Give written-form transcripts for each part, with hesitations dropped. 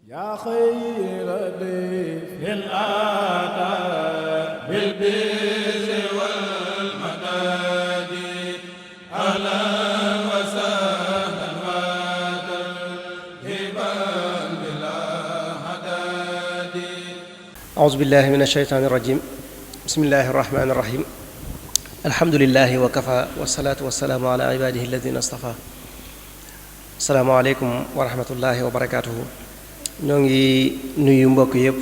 yaa xayra dayfin ataa bil birri wal madaadi ahlan wa sahlan wa tarhiban bilaa hadaadi. Auzu billaahi mina shaytaani rajiim. Bismillaahi rahmaani rahiim. Alhamdulillaahi wa kafaa wa salaatu wa salaamu alaa ibaadihi allaziina stafaa. Assalaamu aleykum wa rahmatullaahi wa barakaatuhu. ñoo ngi nuyu mbokk yépp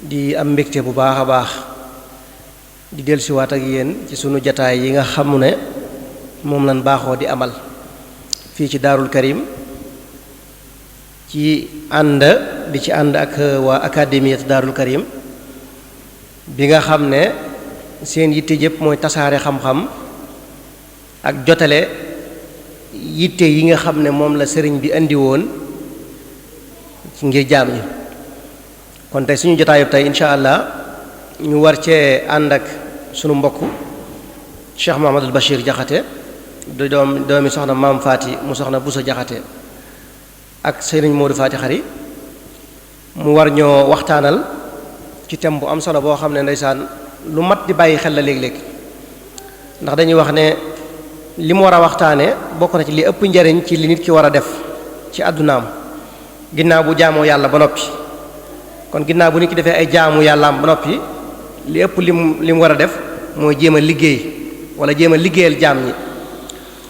di am mbégte bu baax a baax di dellusiwaat ak yéen ci sunu jataay yi nga xam ne moom lañ baaxoo di amal fii ci Daarul Karim ci ànd ak waa académie Daarul Karim bi nga xam ne seen yitte yépp mooy tasaare xam-xam ak jotale yitte yi nga xam ne moom la sëriñ bi indi woon ngir jaam ñi. kon tey suñu jotaayub tey incha allah ñu war cee ànd ak sunu mbokk Cheikh Mouhamadul Bachir Jaxate di doomi soxna maam Faati mu soxna Busa Jaxate ak sëriñ Modou Faati Xari mu war ñoo waxtaanal ci thème bu am solo boo xam ne ndeysaan lu mat di bàyyi xel la léeg-léeg ndax dañuy wax ne li mu war a waxtaane bokk na ci li ëpp njariñ ci li nit ki war a def ci àddunaam ginnaaw bu jaamoo yàlla ba noppi. kon ginnaaw bu nit ki defee ay jaamu yàllaam ba noppi li ëpp li mu war a def mooy jéem a liggéey wala jéem a liggéeyal jaam ñi.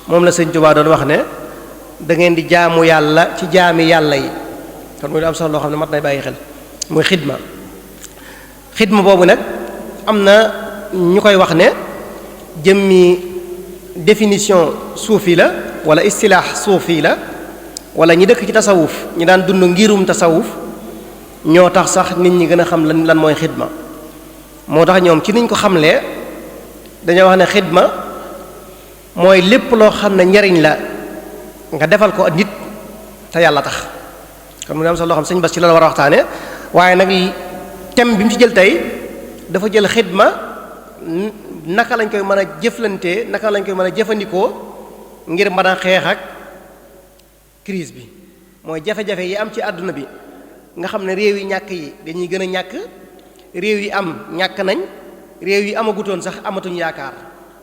moom la sëñ Tuubaa doon wax ne da ngeen di jaamu yàlla ci jaami yàlla yi kon muy lu am solo loo xam ne mat nay bàyyi xel muy xidma boobu nag am na ñu koy wax ne jëmmi définition suufi la wala istilaax suufi la wala ñi dëkk ci tasawuf ñi daan dund ngirum tasawuf ñoo tax sax nit ñi gën a xam lan mooy xidma. moo tax ñoom ci niñ ko xamlee dañoo wax ne xidma mooy lépp loo xam ne njariñ la nga defal ko nit te yàlla tax kon mu ne am sax loo xam sëñ Bass ci la war a waxtaane waaye nag thème bi mu ci jël tey dafa jël xidma naka lañ koy mën a jëflantee naka lañ koy mën a jëfandikoo ngir mën a xeex ak crise bi mooy jafe-jafe yi am ci àdduna bi nga xam ne réew yi ñàkk yi dañuy gën a ñàkk réew yi am ñàkk nañ réew yi amagutoon sax amatuñ yaakaar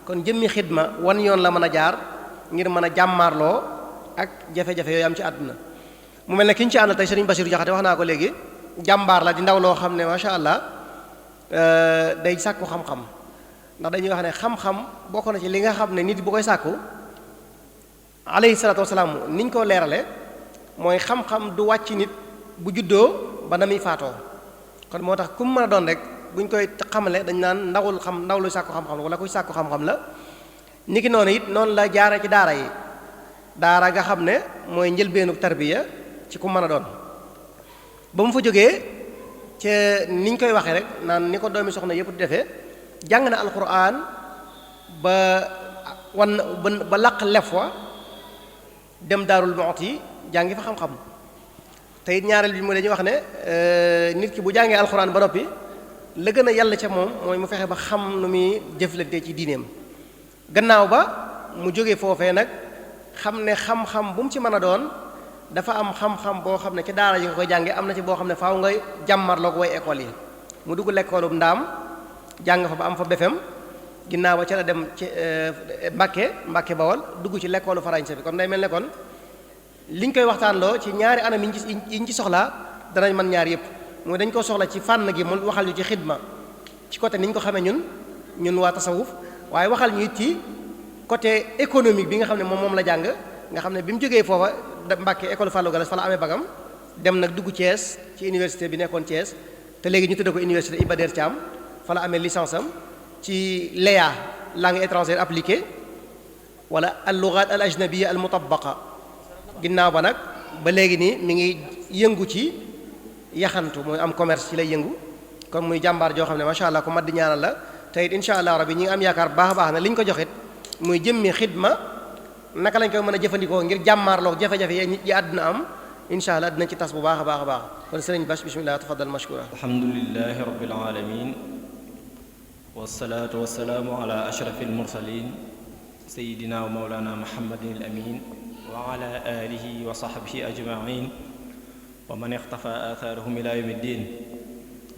kon jëmmi xidma wan yoon la mën a jaar ngir mën a jàmmaarloo ak jafe-jafe yooyu am ci àdduna mu mel ne ki ñu ci àndal tey Sëriñ Basiru Jaxate wax naa ko léegi jàmbaar la di ndaw loo xam ne macha allah day sàkku xam-xam ndax dañuy wax ne xam-xam bokk na ci li nga xam ne nit bu koy sàkku alayhi salaatu wasalaam niñ ko leerale mooy xam-xam du wàcc nit bu juddoo ba na muy faatoo kon moo tax ku mu mën a doon rek buñ koy xamale dañ naan ndaw luy sàkku xam-xam la wala kuy sàkku xam-xam la niki noonu it noonu la jaare ci daara yi daara nga xam ne mooy njëlbeenu tarbiya ci ku mën a doon ba mu fa jógee ca niñ koy waxee rek naan ni ko doomi soxna yëpp di defee jàng na alquran ba laq lef wa dem Daarul Muxti jàngi fa xam-xam te it ñaareel bi mu dañuy wax ne nit ki bu jàngee alxuraan ba noppi la gën a yàlla ca moom mooy mu fexe ba xam nu muy jëflante ci diineem gannaaw ba mu jóge foofee nag xam ne xam-xam bu mu ci mën a doon dafa am xam-xam boo xam ne ci daara yi nga koy jànge am na ci boo xam ne faaw ngay jàmmarloo ko way école yi mu dugg lekkoolu ndaam jàng fa ba am fa BFEM ginnaaw ba ca la dem ci Mbàkke Bawol dugg ci lekkoolu farañse bi kon day mel ne kon liñ koy waxtaanloo ci ñaari anam yiñ ci soxlaa danañ mën ñaar yëpp mooy dañ ko soxla ci fànn gi mu waxal ñu ci xidma ci côté niñ ko xamee ñun waa tasawuf waaye waxal ñu it ci côté économique bi nga xam ne moom la jàng nga xam ne bi mu jógee foofa Mbàkke école Fallou Galass fa la amee bagam dem nag dugg Thiès ci université bi nekkoon Thiès te léegi ñu tudde ko université Iba Der Thiam fa la amee licence am ci LEA langue étrangère appliquée wala al-lughat al-ajnabiyya al-mutabaqa ginnaaw ba nag ba léegi nii mi ngi yëngu ci yaxantu mooy am commerce ci lay yëngu kon muy jàmbaar joo xam ne macha allah ku mat di ñaanal la te it incha allah rabbi ñi ngi am yaakaar baax a baax ne li ñu ko joxit muy jëmmi xidma naka lañ koy mën a jëfandikoo ngir jàmmaarloo jafe-jafe yi àdduna am incha allah dinañ ci tas bu baax a baax a baax kon sëriñ Bass bismillah tafaddal mashkura. alhamdulillahi rabbil alamin wasalaatu wasalaamu ala ashrafil mursalin sayidina wa mawlana muhammadin al amin wa ala alihi wa sahbihi ajmain wa man ixtafa athaarahum ila yawmi ddin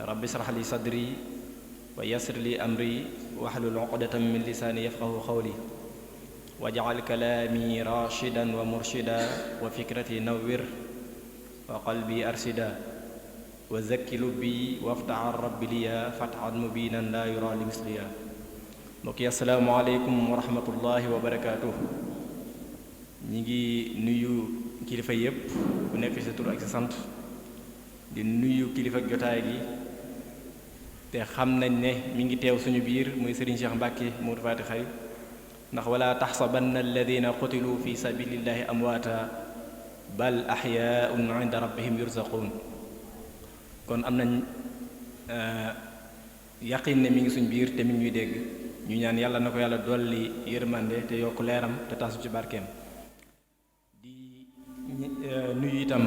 rabbi israh li sadri wa yassir li amri wahlul uqdatan min lisaani yafqahu qawli waj'al kalaami rashidan wa murshida wa fikrati nawwir wa qalbi arshida wa zakki lubbi waftaha rabbi liya fathan mubinan la yura li misliya. mbokk yi assalaamu aleykum wa rahmatullahi wa barakaatuh. ñi ngi nuyu kilifa yépp ku nekk ci sa tur ak sa sant di nuyu kilifa jotaay gi te xam nañ ne mi ngi teew suñu biir muy Serigne Cheikh Mbacke Modou Fati Xari ndax wala taxsabanna alladina qutilu fi sabilillahi amwaata bal axyaun inda rabbihim yurzaqun. kon am nañ yaqin ne mi ngi suñu biir te mi ngi ñuy dégg. ñu ñaan yàlla na ko yàlla dolli yërmande te yokk leeram te tasu ci barkeem. di nuyu itam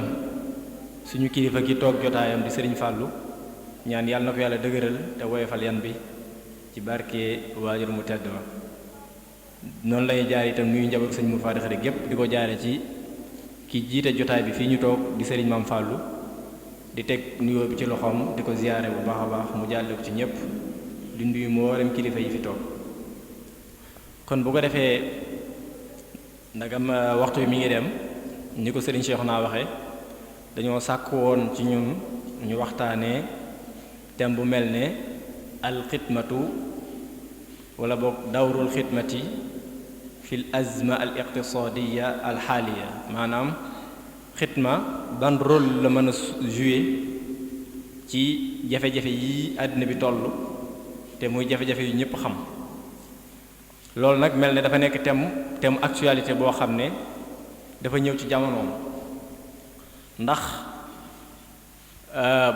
suñu kilifa gi toog jotaayam di Serigne Fallou ñaan yàlla na ko yàlla dëgëral te woyofal yan bi ci barke waajur mu tedd wa. noonu lay jaar itam nuyu njaboot sëñ mu Fati Xari gépp di ko jaare ci ki jiite jotaay bi fii ñu toog di Serigne Mame Fallou di teg nuyoo bi ci loxoom di ko ziyaare bu baax a baax mu jàlle ko ci ñépp di nuyu mboolem kilifa yi fi toog. kon bu ko defee ndagam waxtu bi mi ngi dem ni ko Serigne Cheikh naa waxe dañoo sàkk woon ci ñun ñu waxtaanee thème bu mel ne alxidmatu wala boog dawrul xidmati fil azma al iqtisadiya al xaaliya maanaam xidma ban rôle la mën a jouer ci jafe-jafe yi àddina bi toll te muy jafe-jafe yu ñëpp xam. loolu nag mel ne dafa nekk thème actualité boo xam ne dafa ñëw ci jamonoom ndax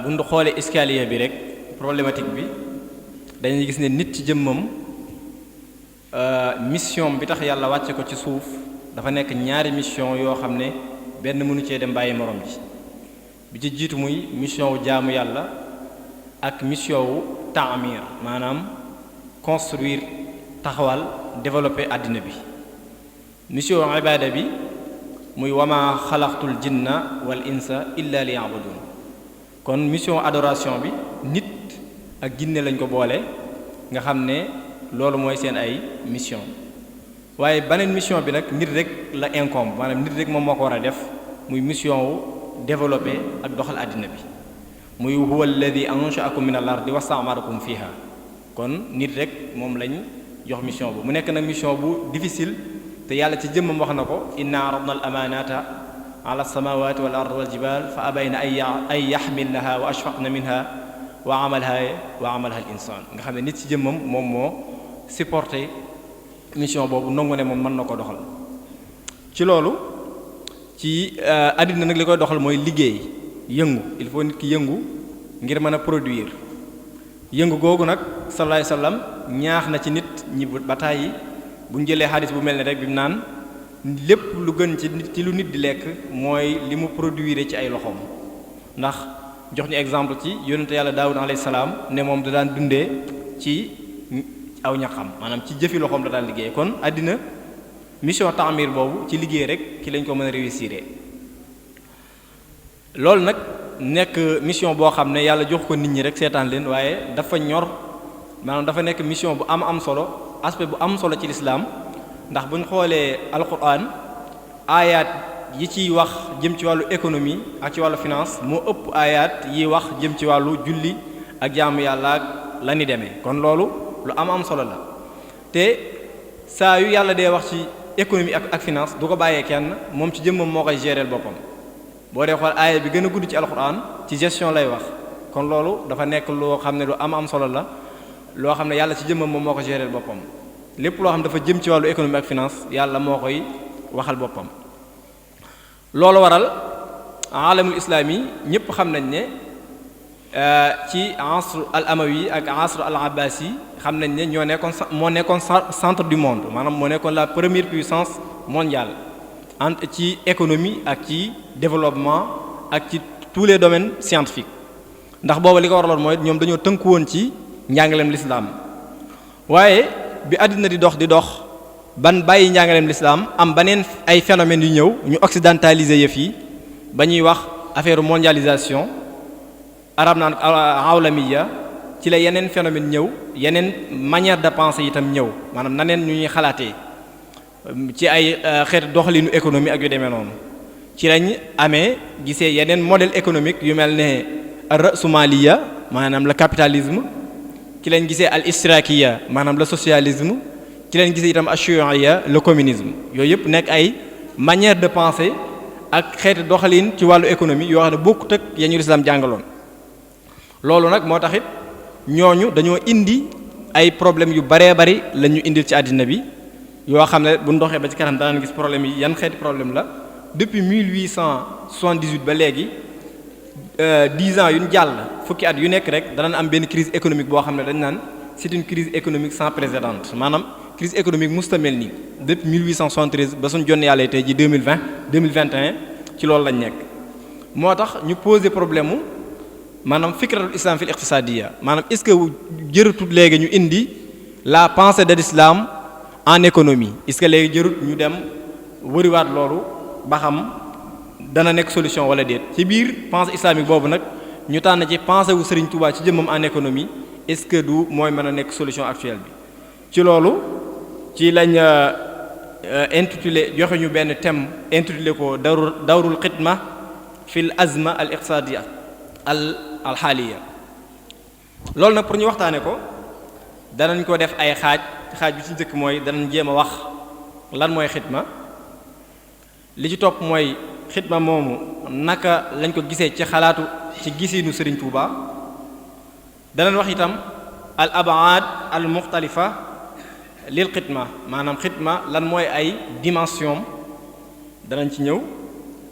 bu ñu xoolee escalier bi rek problématique bi dañuy gis ne nit ci jëmmam mission bi tax yàlla wàcce ko ci suuf dafa nekk ñaari mission yoo xam ne benn mënu cee dem bàyyi morom ji bi ci jiitu muy mission wu jaamu yàlla ak mission wu taamir maanaam construire taxawal développer àddina bi. mission ibada bi muy wama xalaqtul jinna wal insa illa liya'budun kon mission adoration bi nit ak jinne lañ ko boole nga xam ne loolu mooy seen ay mission waaye beneen mission bi nag nit rek la incombe maanaam nit rek moom moo ko war a def muy mission wu développer ak doxal àddina bi muy huwa alladhi ansha'akum min al-ardi wastamarakum fiha kon nit rek moom lañ jox mission bu mu nekk nag mission bu difficile te yàlla ci jëmmam wax na ko inna aradna al amanata ala samawati wal ardi wal jibal fa abayna ay yaxmilnaha wa ashfaqna minha wa amalaha al insan nga xam ne nit ci jëmmam moom moo supporté mission boobu nangu ne moom mën na ko doxal. ci loolu ci àddina nag li koy doxal mooy liggéey yëngu il faut nit ki yëngu ngir mën a produire yëngu googu nag sallallahu alayhi wasallam ñaax na ci nit ñi ba tàyyi bu ñu jëlee xadis bu mel ne rek bi mu naan lépp lu gën ci lu nit di lekk mooy li mu produire ci ay loxoom ndax jox ñu exemple ci yonente yàlla Daawud alayhi salaam ne moom da daan dundee ci aw ñaxam maanaam ci jëfi loxoom da daan liggéey kon àddina mission ta'mir boobu ci liggéey rek ci lañ ko mën a réussir loolu nag nekk mission boo xam ne yàlla jox ko nit ñi rek seetaan leen waaye dafa ñor maanaam dafa nekk mission bu am solo aspect bu am solo ci lislaam ndax bu ñu xoolee alquran aayaat yi ciy wax jëm ci wàllu économie ak ci wàllu finance moo ëpp aayaat yi wax jëm ci wàllu julli ak jaamu yàlla ak la ni demee kon loolu lu am solo la te saa yu yàlla dee wax ci économie ak finance du ko bàyyee kenn moom ci jëmmam moo koy gérer boppam boo dee xool aaya bi gën a gudd ci alquran ci gestion lay wax kon loolu dafa nekk loo xam ne lu am solo la loo xam ne yàlla ci jëmmam moom moo ko gérer boppam lépp loo xam ne dafa jëm ci wàllu économie ak finance yàlla moo koy waxal boppam. loolu waral alamul islami ñëpp xam nañ ne ci asr al amawi ak asr al abbasi xam nañ ne moo nekkoon centre du monde maanaam moo nekkoon la première puissance mondiale ci économie ak ci développement ak ci tous les domaines scientifiques ndax booba li ko waraloon mooy ñoom dañoo tënku woon ci njàngaleem lislaam waaye bi àddina di dox ban bàyyi njàngaleem lislaam am baneen ay phénomènes yu ñëw ñu occidentaliser yëf yi ba ñuy wax affaire mondialisation arab naan awlamiya ci la yeneen phénomène ñëw yeneen manière de penser itam ñëw maanaam naneen ñu ñuy xalaatee ci ay xeetu doxalinu économie ak yu demee noonu ci lañ amee gisee yeneen modèle économique yu mel ne ar-rasmaliya maanaam le capitalisme ci lañ gisee al istirakiya maanaam le socialisme ci lañ gisee itam ashiyuiya le communisme yooyu yëpp nekk ay manière de penser ak xeetu doxalin ci wàllu économie yoo xam ne bokkut ak ya ñu lislaam jàngaloon loolu nag moo taxit ñooñu dañoo indi ay problèmes yu baree bari la ñu indil ci àddina bi yoo xam ne bu ndoxee ba ci kanam danañ gis problème yi yan xeeti problème la depuis 1878 ba léegi 10 ans yu ñu jàll fukki at yu nekk rek danañ am benn crise économique boo xam ne dañ naan c'est une crise économique sans précédent maanaam crise économique musta mel nii depuis 1873 ba suñ jonn yàlla tey ji 2021 ci loolu lañ nekk moo tax ñu poser problème mu maanaam fikratul islam fil iqtisadiya maanaam est-ce que jërëtut léegi ñu indi la pensée de l'islam en économie est-ce que léegi jërut ñu dem wëriwaat loolu ba xam dana nekk solution wala déet ci biir pensée islamique boobu nag ñu tànn ci pensée wu Serigne Touba ci jëmmam en économie est-ce que du mooy mën a nekk solution actuelle bi ci loolu ci lañ intitulé joxe ñu benn thème intitulé ko dawrul xidma fil azma al iqtisadiya al xaaliya loolu nag pour ñu waxtaane ko danañ ko def ay xaaj bi ci njëkk mooy danañ jéem a wax lan mooy xidma li ci topp mooy xidma moomu naka lañ ko gisee ci xalaatu ci gisinu Serigne Touba danañ wax itam al abaad al muxtalifa lil xidma maanaam xidma lan mooy ay dimension danañ ci ñëw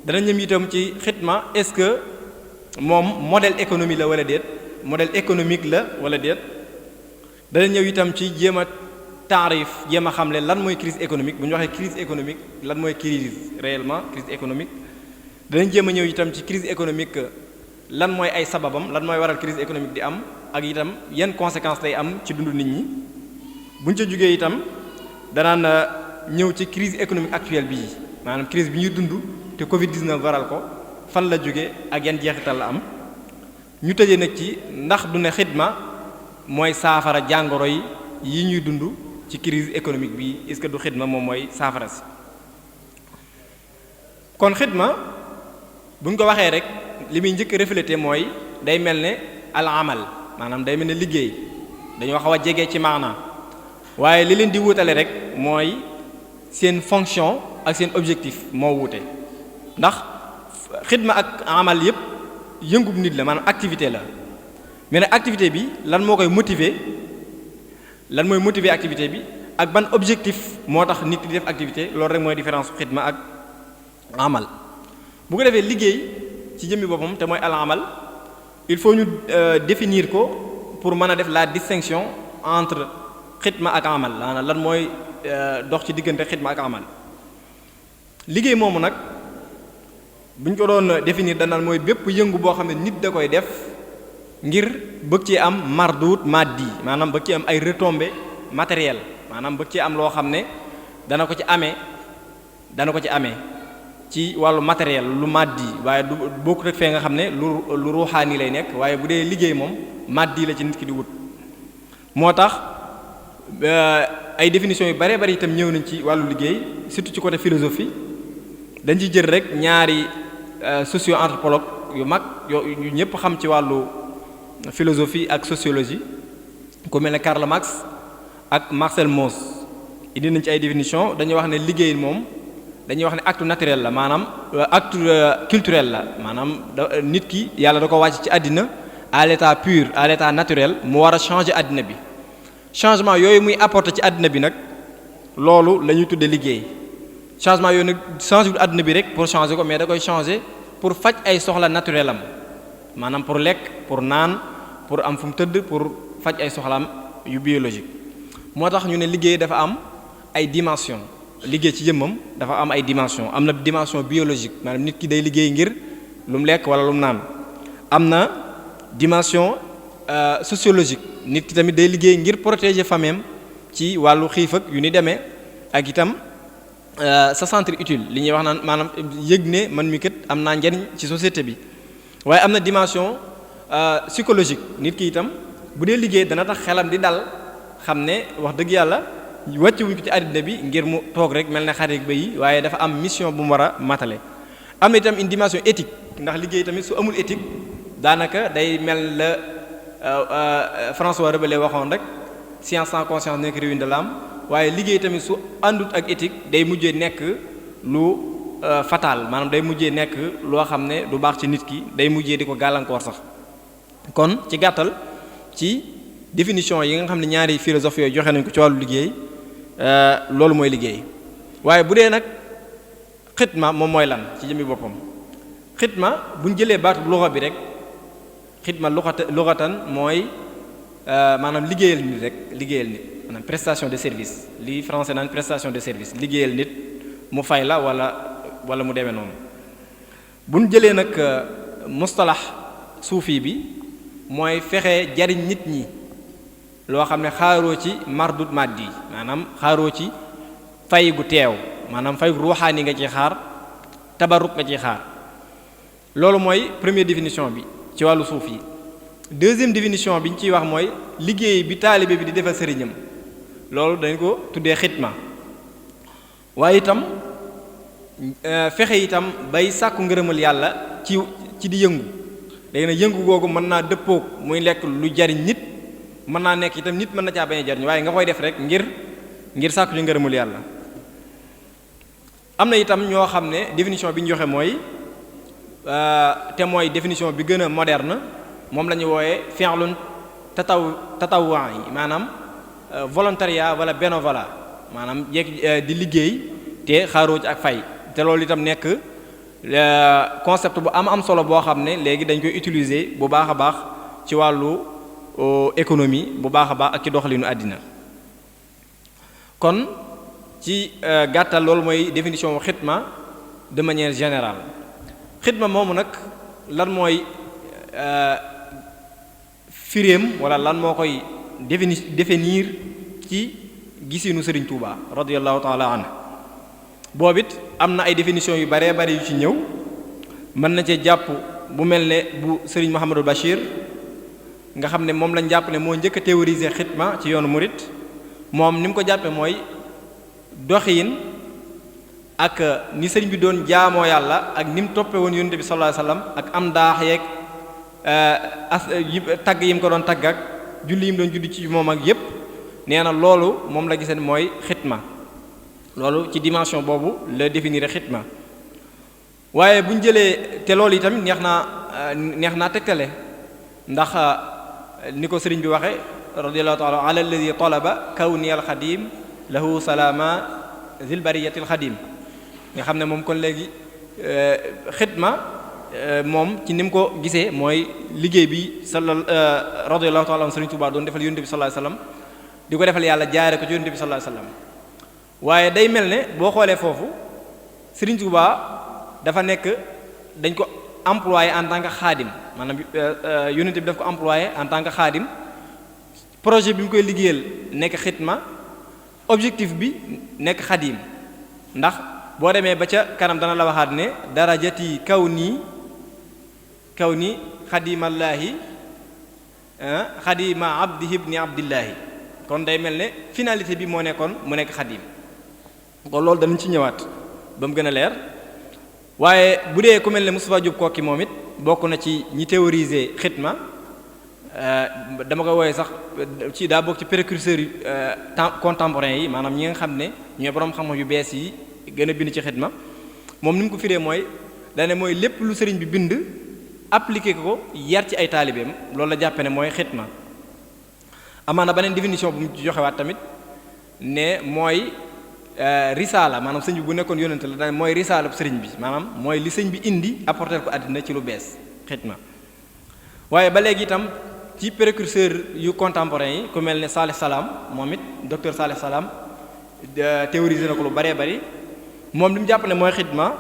danañ ñëm itam ci xidma est-ce que moom modèle économie la wala déet modèle économique la wala déet danañ ñëw itam ci jéem a taarif jéem a xamle lan mooy crise économique bu ñu waxee crise économique lan mooy crise réellement crise économique danañ jéem a ñëw itam ci crise économique lan mooy ay sababam lan mooy waral crise économique di am ak itam yan conséquences lay am ci dundu nit ñi buñ ca jógee itam danaan ñëw ci crise économique actuelle bii maanaam crise bi ñuy dund te Covid-19 waral ko fan la jóge ak yan jeexital la am ñu tëjee nag ci ndax du ne xidma mooy saafara jàngoro yi ñuy dund ci crise économique bi est-ce que du xidma moom mooy saafara si kon xidma buñ ko waxee rek li muy njëkk refléter mooy day mel ne al amal maanaam day mel ne liggéey dañoo xaw a jege ci maana waaye li leen di wutale rek mooy seen fonction ak seen objectif moo wuute ndax xidma ak amal yépp yëngub nit la maanaam activité la mais nag activité bi lan moo koy motiver lan mooy motiver activité bi ak ban objectif moo tax nit di def activité loolu rek mooy différence xidma ak amal bu ko defee liggéey ci jëmmi boppam te mooy al amal il faut ñu définir ko pour mën a def la distinction entre xidma ak amal lan mooy dox ci diggante xidma ak amal liggéey moomu nag bu ñu ko doon définir danaan mooy bépp yëngu boo xam ne nit da koy def ngir bëgg ci am mardut maddi maanaam bëgg ci am ay retombées matérielles maanaam bëgg ci am loo xam ne dana ko ci amee ci wàllu matériel lu maddi waaye du bokkut ak fee nga xam ne lu ruuxaani lay nekk waaye bu dee liggéey moom maddi la ci nit ki di wut moo tax ay définitions yu bare bari itam ñëw nañ ci wàllu liggéey surtout ci côté philosophie dañ ci jël rek ñaari socio-anthropologue yu mag yu ñëpp xam ci wàllu philosophie ak sociologie ku mel ne Karl Marx ak Marcel Mauss indi nañ ci ay définitions dañuy wax ne liggéey moom dañuy wax ne acte naturel la maanaam acte culturel la maanaam nit ki yàlla da ko wàcc ci àddina à l'état pur à l'état naturel mu war a changer àddina bi changement yooyu muy apporter ci àddina bi nag loolu la ñuy tuddee liggéey changement yooyu nag changer wul àddina bi rek pour changer ko mais da koy changer pour faj ay soxla naturel am maanaam pour lekk pour naan pour am fu mu tëdd pour faj ay soxlaam yu biologique moo tax ñu ne liggéey dafa am ay dimension liggéey ci jëmmam dafa am ay dimension am na dimension biologique maanaam nit ki day liggéey ngir lu mu lekk wala lu mu naan am na dimension sociologique nit ki tamit day liggéey ngir protéger famille ci wàllu xiif ak yu ni demee ak itam sa centre utile li ñuy wax naan maanaam yëg ne man mi kat am naa njariñ ci société bi waaye am na dimension psychologique. Nit ki itam bu dee liggéey dana tax xelam di dal xam ne wax dëgg yàlla wàcc wuñ ko ci àddina bi ngir mu toog rek mel ne xarit ba yi, waaye dafa am mission bu mu war a matale. am na itam une dimension éthique, ndax liggéey tamit su amul éthique daanaka day mel la François Rabelais waxoon rek, science sans conscience nekk ruine de l'âme. waaye liggéey tamit su àndut ak éthique day mujjee nekk lu fatal, maanaam day mujjee nekk loo xam ne du baax ci nit ki, day mujjee di ko gàllankoor sax. kon ci gàttal ci définition yi nga xam ne ñaari philosophe yooyu joxe nañ ko ci wàllu liggéey, loolu mooy liggéey. waaye bu dee nag xidma moom mooy lan ci jëmmi boppam. xidma bu ñu jëlee baatu luxa bi rek, xidma luxatan mooy maanaam liggéeyal nit rek, liggéeyal nit, maanaam prestation de service, li français naan prestation de service, liggéeyal nit mu fay la wala mu demee noonu. bu ñu jëlee nag mustalax suufi bi mooy fexe jariñ nit ñi loo xam ne xaaroo ci mardut maddi, maanaam xaaroo ci fay gu teew, maanaam fay gu ruuxaani nga ciy xaar, tabarruk nga ciy xaar. loolu mooy première définition bi ci wàllu suuf yi. deuxième définition bi ñu ciy wax mooy liggéey bi taalibe bi di defal sëriñam, loolu dañ ko tuddee xidma. waaye itam fexe itam bay sàkku ngërëmal yàlla ci di yëngu. léegi nag yëngu googu mën naa dëppoog muy lekk lu jariñ nit, mën naa nekk itam nit mën na caa bañ a jariñ, waaye nga koy def rek ngir sàkku ci ngërëmul yàlla. am na itam ñoo xam ne définition bi ñu joxe mooy te mooy définition bi gën a moderne, moom la ñu wooyee fi'lun tatawwu'i, maanaam volontariat wala bénévolat, maanaam di liggéey te xaaroo ci ak fay. te loolu itam nekk concept bu am solo boo xam ne léegi dañ koy utiliser bu baax a baax ci wàllu économie bu baax a baax ak ci doxalinu àddina. kon ci gàttal loolu mooy définition wu xidma de manière générale. xidma moomu nag lan mooy firéem wala lan moo koy définir ci gisinu Serigne Touba radiyallahu ta'ala anhu. boobit am na ay définition yu baree bari yu ci ñëw, mën na cee jàpp bu mel ne bu Serigne Mouhamadou Bachir nga xam ne moom lañ jàpp ne moo njëkk a théoriser xidma ci yoonu murit. moom ni mu ko jàppe mooy doxiin ak ni sëriñ bi doon jaamoo yàlla ak ni mu toppe woon yonent bi sallallahu alayhi wasallam ak am daax yeeg tagg yi mu ko doon tagg ak julli yi mu doon julli ci moom ak yépp, nee na loolu moom la gisee mooy xidma. loolu ci dimension boobu la définir xidma. waaye bu ñu jëlee te loolu itamit neex naa tegtale, ndax ni ko sëriñ bi waxe radiyallahu ta'ala ala alladhi talaba kawni al xadim lahu salaama zil bariyatil xadim, nga xam ne moom kon léegi xidma moom ci ni mu ko gisee mooy liggéey bi radiyallahu ta'ala an Sëriñ Tuubaa doon defal yonent bi sallallahu alayhi wasallam, di ko defal yàlla jaare ko ci yonent bi sallallahu alayhi wasallam. waaye day mel ne boo xoolee foofu Sëriñ Tuubaa dafa nekk dañ ko employé en tant que xaadim, maanaam yonent bi daf ko employé en tant que xaadim. projet bi mu koy liggéeyal nekk xidma, objectif bi nekk xadim. ndax boo demee ba ca kanam dana la waxaat ne darajati kaw ni xadimallaahi xadima abdihi ibni abdillaahi. kon day mel ne finalité bi moo nekkoon mu nekk xadim. kon loolu danañ ci ñëwaat ba mu gën a leer. waaye bu dee ku mel ne Moustapha Diop Kokki moom it bokk na ci ñi théoriser xidma, dama ko wooye sax ci daa bokk ci précurseurs yi contemporains yi, maanaam ñi nga xam ne ñooy borom xam-xam yu bees yi gën a bind ci xidma. moom ni mu ko firee mooy dane mooy lépp lu sëriñ bi bind appliqué ko yar ci ay taalibeem, loolu la jàppe ne mooy xidma. amaana beneen définition bu mu joxewaat tamit ne mooy risaala, maanaam sëñ bi bu nekkoon yónnante la dane mooy risaala sëriñ bi, maanaam mooy li sëñ bi indi apporter ko àddina ci lu bees, xidma. waaye ba léegi itam ci précurseur yu contemporain yi ku mel ne Salih Salam, moom it docteur Salih Salam théorisé na ko lu bëree bëri. moom li mu jàpp ne mooy xidma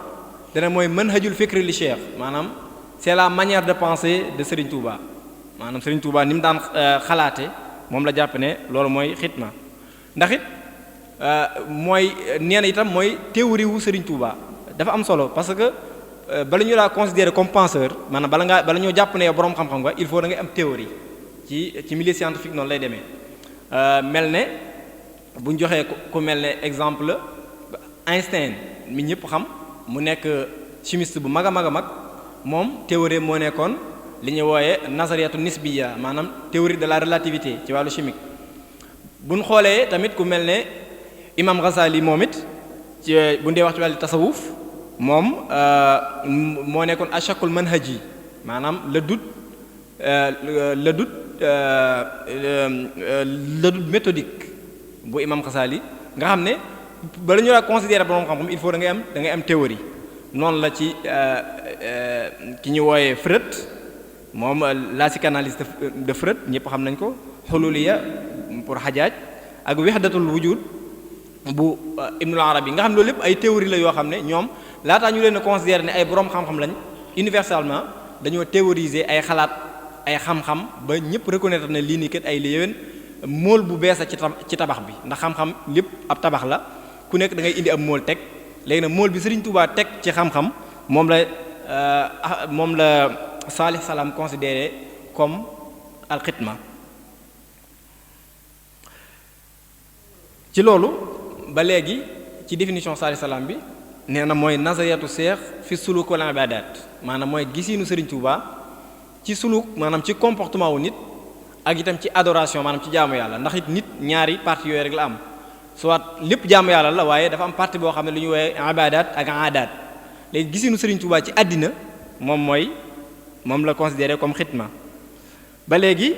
dana mooy manhajul fikri li cheikh, maanaam c'est la manière de penser de Serigne Touba, maanaam Serigne Touba ni mu daan xalaate moom la jàpp ne loolu mooy xidma. ndax it mooy nee na itam mooy théorie wu Serigne Touba dafa am solo, parce que bala ñu laa considérer comme penseur maanaam bala ñoo jàpp ne boroom xam-xam nga il faut da ngay am théorie ci milieu scientifique noonu lay demee mel ne bu ñu joxee ku mel ne exemple Einstein mi ñëpp xam mu nekk chimiste bu mag a mag a mag moom théorie moo nekkoon li ñuy wooyee nazariyatu nisbiya maanaam théorie de la relativité ci wàllu chimique bu ñu xoolee tamit ku mel ne Imam Ghazali moom it ci bu ndee wax ci wàllu tasawuf moom moo nekkoon ashakul manhaji maanaam le doute méthodique bu Imam Ghazali nga xam ne bala ñu la considérer borom xam-xam il faut da ngay am théorie noonu la ci ki ñu wooyee Freud moom la psychanalyse de Freud ñëpp xam nañ ko hululiya pour Hajjaj ak wahdatul wujud bu Ibnul Arabi nga xam ne loolu lépp ay théorie la yoo xam ne ñoom laataa ñu leen a considérer ne ay borom xam-xam lañ universellement dañoo théoriser ay xalaat ay xam-xam ba ñëpp reconnaître ne lii nii kat ay li yéwén mool bu beesa ci tabax bi ndax xam-xam lépp ab tabax la ku nekk da ngay indi ab mool teg léegi nag mool bi Serigne Touba teg ci xam-xam moom la Salih Salam considéré comme alxitma ci loolu ba léegi ci définition Salih Salam bi nee na mooy nazariyatu seex fi suluk wal ibadat maanaam mooy gisiinu Serigne Touba ci suluk maanaam ci comportement wu nit ak itam ci adoration maanaam ci jaamu yàlla ndax it nit ñaari parties yooyu rek la am soit lépp jaamu yàlla la waaye dafa am partie boo xam ne lu ñu woowee ibadat ak aadaat léegi gisinu Serigne Touba ci àddina moom la considéré comme xitma ba léegi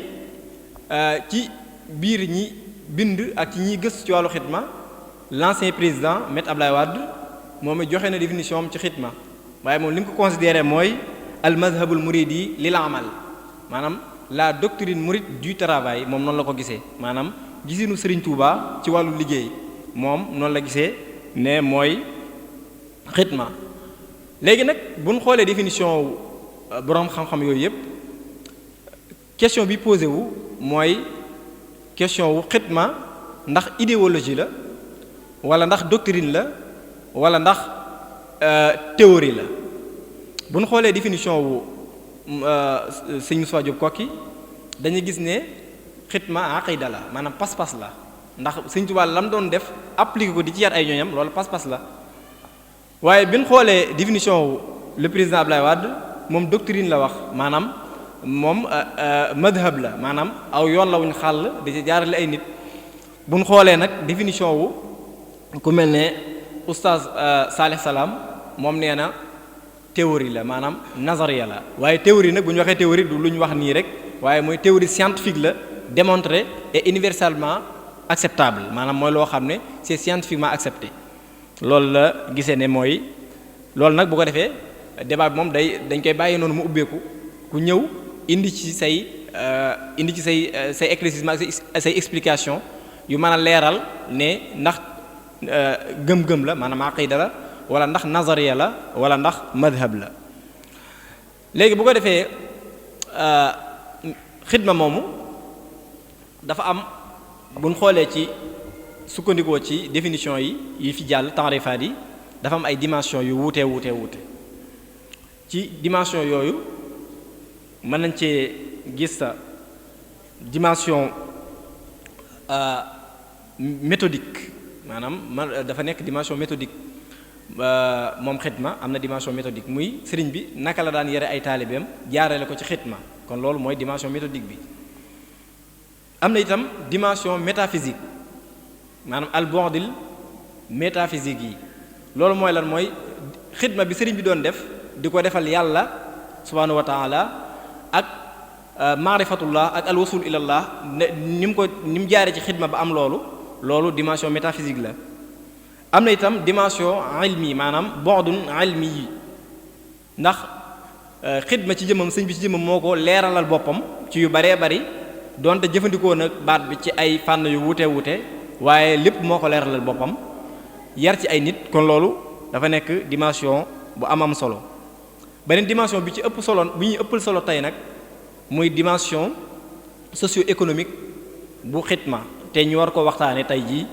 ci biir ñi bind ak ci ñiy gëstu ci wàllu xitma l'ancien président Me Abdoulaye Wade moom it joxe na définition am ci xitma waaye moom li mu ko considéré mooy al madhabul muridi lil amal maanaam la doctrine mouride du travail moom noonu la ko gisee maanaam gisinu Serigne Touba ci wàllu liggéey moom noonu la gisee ne mooy xitma léegi nag bu ñu xoolee définition boroom xam-xam yooyu yëpp question bi posé wu mooy question wu xitma ndax idéologie la wala ndax doctrine la wala ndax théorie la bu ñu xoolee définition wu Sëñ Moussa Diop Kokki dañuy gis ne xitma aqida la maanaam pas-pas la ndax Sëñ Tuubaa lam doon def appliqué ko di ci yar ay ñooñam loolu pas-pas la waaye bi ñu xoolee définition wu le président Abdoulaye Wade moom doctrine la wax maanaam moom madhab la maanaam aw yoon la wuñ xàll di ci jaarale ay nit bu ñu xoolee nag définition wu ku mel ne oustaz Salih Salam moom nee na théorie la maanaam nazariya la waaye théorie nag bu ñu waxee théorie du lu ñu wax nii rek waaye mooy théorie scientifique la démontrée et universellement acceptable maanaam mooy loo xam ne c'est scientifiquement accepté loolu la gisee ne mooy loolu nag bu ko defee débat bi moom dañ koy bàyyi noonu mu ubbeeku ku ñëw indi ci say éclaircissement say explication yu mën a leeral ne ndax gëm-gëm la maanaam aqida la wala ndax nazariya la wala ndax madhab la léegi bu ko defee xidma moomu dafa am buñ xoolee ci sukkandikoo ci définition yi fi jàll taarifaat yi dafa am ay dimension yu wuute ci dimension yooyu mën nañ cee gis sa dimension méthodique maanaam dafa nekk dimension méthodique moom xitma am na dimension méthodique muy sëriñ bi naka la daan yare ay taalibeem jaarale ko ci xitma kon loolu mooy dimension méthodique bi am na itam dimension métaphysique maanaam al-bu'dil métaphysique yi loolu mooy lan mooy xitma bi sëriñ bi doon def di ko defal yàlla subhaanahu wa taala ak maarifatullah ak alwasul ilallah ni mu jaaree ci xidma ba am loolu dimension métaphysique la am na itam dimension ilmi maanaam bu'dun ilmi yi ndax xidma ci jëmmam sëñ bi ci jëmmam moo ko leeralal boppam ci yu baree bari donte jëfandikoo nag baat bi ci ay fànn yu wuute waaye lépp moo ko leeralal boppam yar ci ay nit kon loolu dafa nekk dimension bu am solo beneen dimension bi ci ëpp solo bi ñuy ëppal solo tey nag muy dimension socio-économique bu xitma te ñu war ko waxtaane tey jii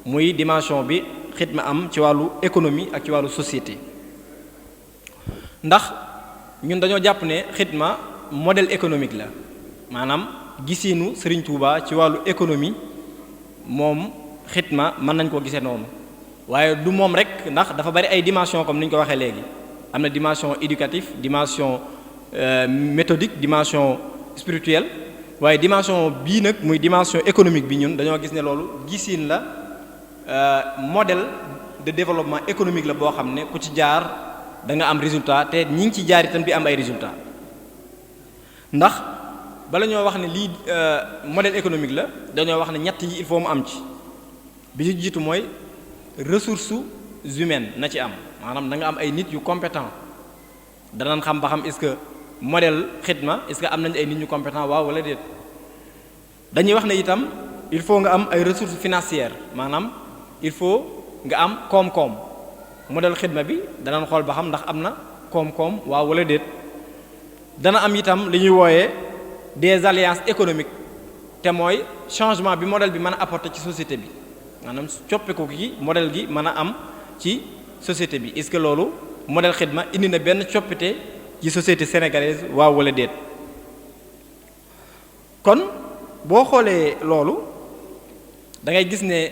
muy dimension bi xitma am ci wàllu économie ak ci wàllu société ndax ñun dañoo jàpp ne xidma modèle économique la maanaam gisiinu Serigne Touba ci wàllu économie moom xidma mën nañ koo gisee noonu waaye du moom rek ndax dafa bari ay dimension comme ni ñu ko waxee léegi am na dimension éducative dimension méthodique dimension spirituelle waaye dimension bii nag muy dimension économique bi ñun dañoo gis ne loolu gisiin la modèle de développement économique la boo xam ne ku ci jaar da nga am résultat te ñi ngi ci jaar itam di am ay résultat ndax bala ñoo wax ne lii modèle économique la dañoo wax ne ñett yi il faut mu am ci bi ci jiitu mooy ressources humaines na ci am maanaam da nga am ay nit yu compétent danañ xam ba xam est-ce que modèle xidma est-ce que am nañ ay nit ñu compétent waaw wala déet dañuy wax ne itam il faut nga am ay ressources financières maanaam il faut nga am koom-koom modèle xidma bi danañ xool ba xam ndax am na koom-koom waaw wala déet dana am itam li ñuy wooyee des alliances économiques te mooy changement bi modèle bi mën a apporter ci société bi maanaam coppiku gi modèle gi mën a am ci société bi est-ce que loolu modèle xidma indi na benn coppite ci société sénégalaise waaw wala déet kon boo xoolee loolu da ngay gis ne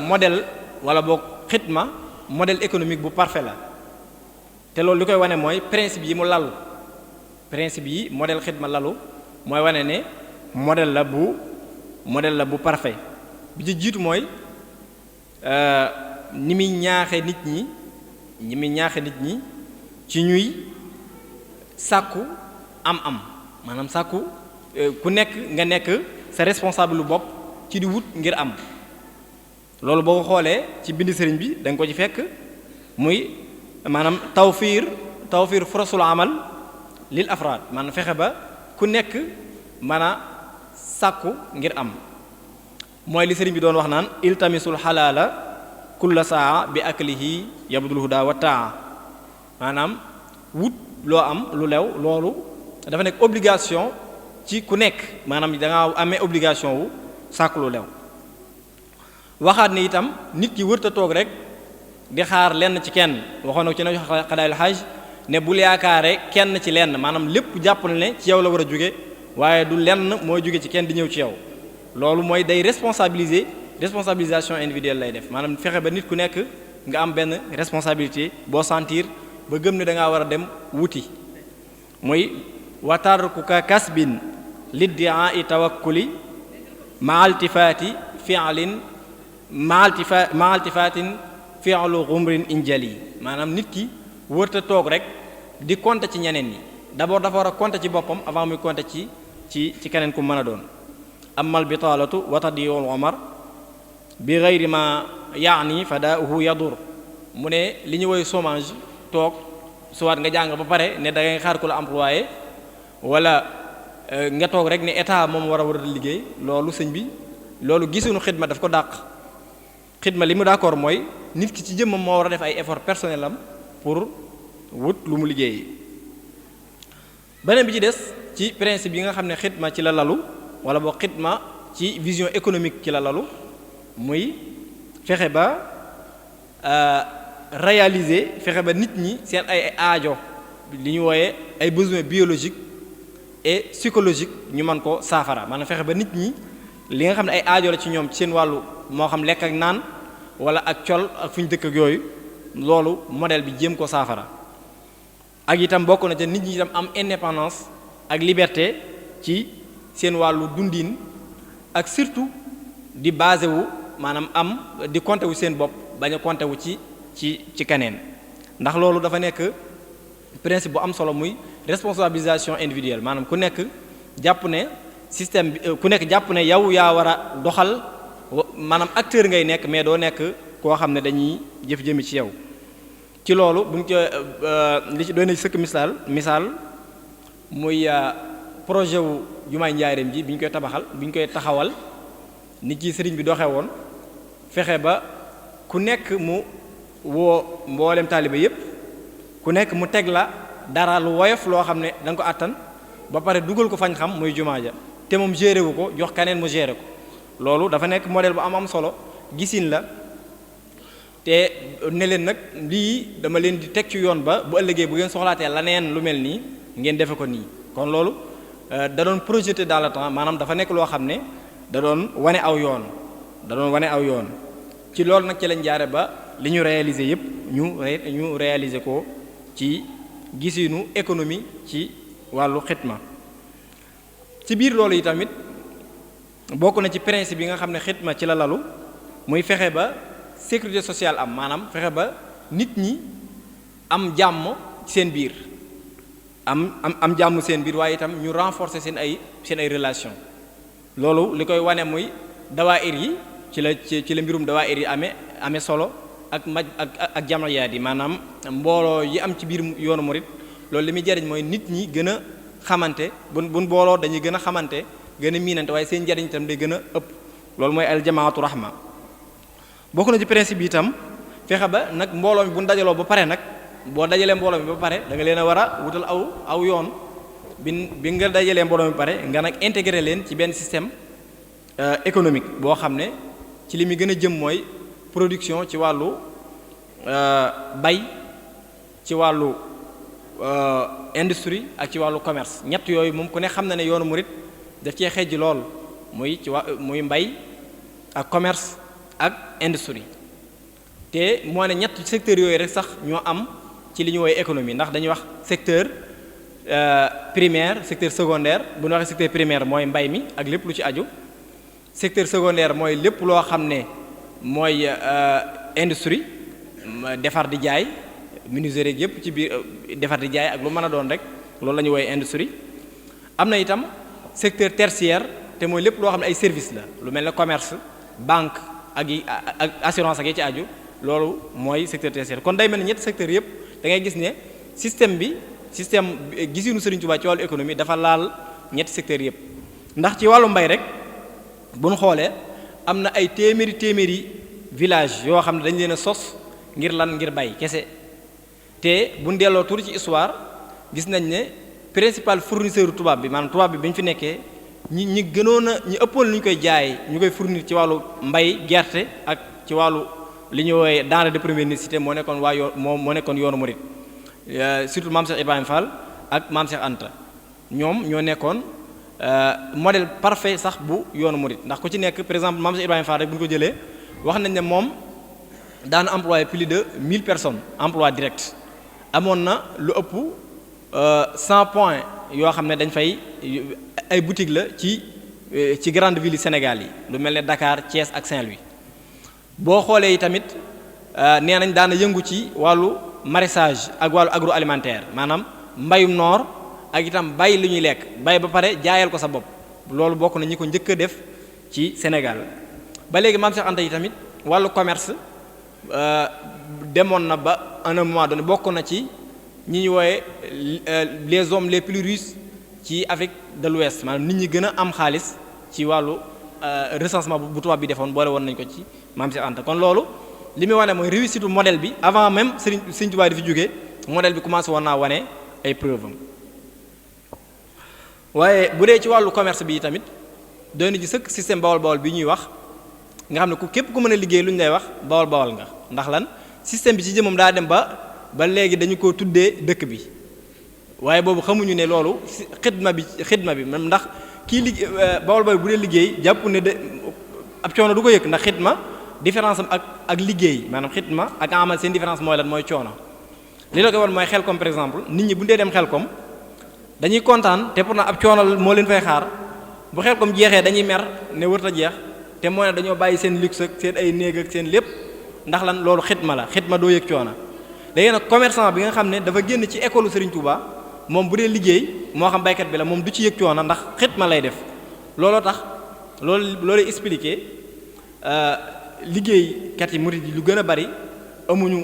modèle wala boo xidma modèle économique bu parfait la te loolu li koy wane mooy principe yi mu lalu principe yi modèle xidma lalu mooy wane ne modèle la bu parfait bi ci jiitu mooy ni muy ñaaxe nit ñi ci ñuy sàkku am maanaam sàkku ku nekk nga nekk sa responsable lu bopp ci di wut ngir am loolu boo ko xoolee ci bind sëriñ bi da nga ko ci fekk muy maanaam tawfiir furasul amal lil afraad maanaam fexe ba ku nekk mën a sàkku ngir am mooy li sëriñ bi doon wax naan iltamisul xalaala kulla saa bi aklihi yabdul huda wa taa maanaam wut loo am lu lew loolu dafa nekk obligation ci ku nekk maanaam da nga amee obligation wu sàkku lu lew waxaat ni itam nit ki wërta toog rek di xaar lenn ci kenn waxoon na ci na xadaayul xaaj ne bul yaakaare kenn ci lenn maanaam lépp jàpp na ne ci yow la war a jóge waaye du lenn mooy jóge ci kenn di ñëw ci yow loolu mooy day responsabilisation individuelle lay def maanaam fexe ba nit ku nekk nga am benn responsabilité boo sentir ba gëm ne da ngaa war a dem wuti muy watarkuka kasbin liddia i tawakkuli maaltifaati fi'lin maaltifaatin fi'lu ghumrin injali maanaam nit ki wërta toog rek di compter ci ñeneen ñi d'abord dafa war a compter ci boppam avant muy compter ci keneen ku mën a doon amal bitaalatu wa tadiyul omar bi ghayri ma yaani fadaahu yadur mu ne li ñu woy chômage toog soit nga jàng ba pare ne da ngay xaar ku la employé wala nga toog rek ne état moom war a liggéey loolu sëñ bi loolu gisuñu xidma daf ko dàq xidma li mu d'accord mooy nit ki ci jëmmam moo war a def ay effort personnel am pour wut lu mu liggéey beneen bi ci des ci principe yi nga xam ne xidma ci la lalu wala boo xidma ci vision économique ci la lalu muy fexe ba réaliser fexe ba nit ñi seen ay aajo li ñu wooyee ay besoins biologiques et psychologiques ñu mën ko saafara maanaam fexe ba nit ñi li nga xam ne ay aajo la ci ñoom ci seen wàllu moo xam lekk ak naan wala ak col ak fu ñu dëkk ak yooyu loolu modèle bi jéem ko saafara ak itam bokk na ca nit ñi itam am indépendance ak liberté ci seen wàllu dundin ak surtout di basé wu maanaam am di compter wu seen bopp bañ a compter wu ci keneen ndax loolu dafa nekk principe bu am solo muy responsabilisation individuelle maanaam ku nekk jàpp ne système bi ku nekk jàpp ne yow yaa war a doxal maanaam acteur ngay nekk mais doo nekk koo xam ne dañuy jëf jëmi ci yow ci loolu buñ ko li ci doy na sëkk misaal muy projet wu jumaay njaareem ji bi ñu koy taxawal nit ci sëriñ bi doxee woon fexe ba ku nekk mu woo mboolem taalibe yépp ku nekk mu teg la dara lu woyof loo xam ne da nga ko àttan ba pare dugal ko fañ xam muy jumaa ja te moom géré wu ko jox keneen mu géré ko loolu dafa nekk modèle bu am solo gisin la te ne leen nag lii dama leen di teg ci yoon ba bu ëllëgee bu ngeen soxlaatee laneen lu mel nii ngeen defe ko nii kon loolu da doon projeté dans le temps maanaam dafa nekk loo xam ne da doon wane aw yoon ci loolu nag ci lañ jaare ba li ñu réaliser yépp ñu réaliser ko ci gisinu économie ci wàllu xidma ci biir loolu yi tamit bokk na ci principe yi nga xam ne xidma ci la lalu muy fexe ba sécurité sociale am maanaam fexe ba nit ñi am jàmm seen biir am jàmm seen biir waaye itam ñu renforcer seen ay relation loolu li koy wane muy dawaayir yi ci la mbirum dawaayir yi amee solo ak jamayaat yi maanaam mbooloo yi am ci biir yoonu murid loolu li muy jariñ mooy nit ñi gën a xamante buñ mbooloo dañuy gën a xamante gën a miinante waaye seen njariñ itam day gën a ëpp loolu mooy al jamaatu rahma bokk na ci principe bi itam fexe ba nag mbooloo mi bu ñu dajaloo ba pare nag boo dajalee mbooloo mi ba pare da nga leen a war a wutal aw yoon bi nga dajalee mbooloo mi ba pare nga nag intégrer leen ci benn système économique boo xam ne ci li muy gën a jëm mooy production ci wàllu bay ci wàllu industrie ak ci wàllu commerce ñett yooyu moom ku ne xam na ne yoonu murid daf cee xejj lool muy mbay ak commerce ak industrie te moo ne ñett secteurs yooyu rek sax ñoo am ci li ñu woowee économie ndax dañuy wax secteur primaire secteur secondaire bu ñu waxee secteur primaire mooy mbay mi ak lépp lu ci aju secteur secondaire mooy lépp loo xam ne mooy industrie defar di jaay menuiserie yépp ci biir defar di jaay ak lu mën a doon rek loolu la ñu woowee industrie am na itam secteur tertiaire te mooy lépp loo xam ne ay service la lu mel ne commerce banque ak assurance ak yi ci aju loolu mooy secteur tertiaire kon day mel ne ñetti secteurs yépp da ngay gis ne système gisinu Serigne Touba ci wàllu économie dafa laal ñetti secteurs yépp ndax ci wàllu mbay rek bu ñu xoolee am na ay téeméeri village yoo xam ne dañ leen a sos ngir bay kese te bu ñu delloo tuuti ci histoire gis nañ ne principal fournisseur tubaab bi maanaam tubaab bi ñu fi nekkee ñi ëppoon lu ñu koy jaay ñu koy fournir ci wàllu mbay gerte ak ci wàllu li ñu woowee denrée de première nécessité moo nekkoon yoonu murid surtout maam Cheikh Ibrahima Fall ak maam Cheikh Anta ñoom ñoo nekkoon modèle parfait sax bu yoonu murid ndax ku ci nekk par exemple maam Cheikh Ibrahima Fall rek bu ñu ko jëlee wax nañ ne moom daan employé plus de 1000 personnes emploi direct amoon na lu ëpp 100 points yoo xam ne dañ fay ay boutique la ci grande ville Sénégal yi lu mel ne Dakar Thiès ak Saint-Louis boo xoolee yi tamit nee nañ daana yëngu ci wàllu maraîchage ak wàllu agroalimentaire maanaam mbayum noor ak itam bay li ñuy lekk bay ba pare jaayal ko sa bopp loolu bokk na ñi ko njëkk a def ci Sénégal ba léegi maam Cheikh Anta yi tamit wàllu commerce demoon na ba à un moment donné bokk na ci ñi ñu wooye les hommes les plus riches ci Afrique de l'Ouest maanaam nit ñi gën a am xaalis ci wàllu recensement bu tubaab bi defoon boole woon nañ ko ci maam Cheikh Anta kon loolu li muy wane mooy réussite modèle bi avant même Serigne Touba di fi jógee modèle bi commencé woon naa wane ay preuve am waaye bu dee ci wàllu commerce bi tamit doy na ci sëkk système bawol bi ñuy wax nga xam ne képp ku mën a liggéey lu ñu lay wax bawol nga ndax lan système bi ci jëmam daa dem ba léegi dañu ko tuddee dëkk bi waaye boobu xamuñu ne loolu xidma bi même ndax kii bawol bu dee liggéey jàpp ne ab coono du ko yëg ndax xidma différence am ak liggéey maanaam xidma ak amal seen différence mooy lan mooy coono li la ko war mooy Xelcom par exemple nit ñi bu ñu dee dem Xelcom dañuy kontaan te pourtant ab coono moo leen fay xaar bu Xelcom jeexee dañuy mer ne wërta jeex te mooy ne dañoo bàyyi seen luxe ak seen ay néeg ak seen lépp ndax lan loolu xidma la xidma doo yëg coono léegi nag commerçant bi nga xam ne dafa génn ci école Serigne Touba moom bu dee liggéey moo xam baykat bi la moom du ci yëg coono ndax xidma lay def looloo tax loolu expliqué liggéeykat yi murid yi lu gën a bari amuñu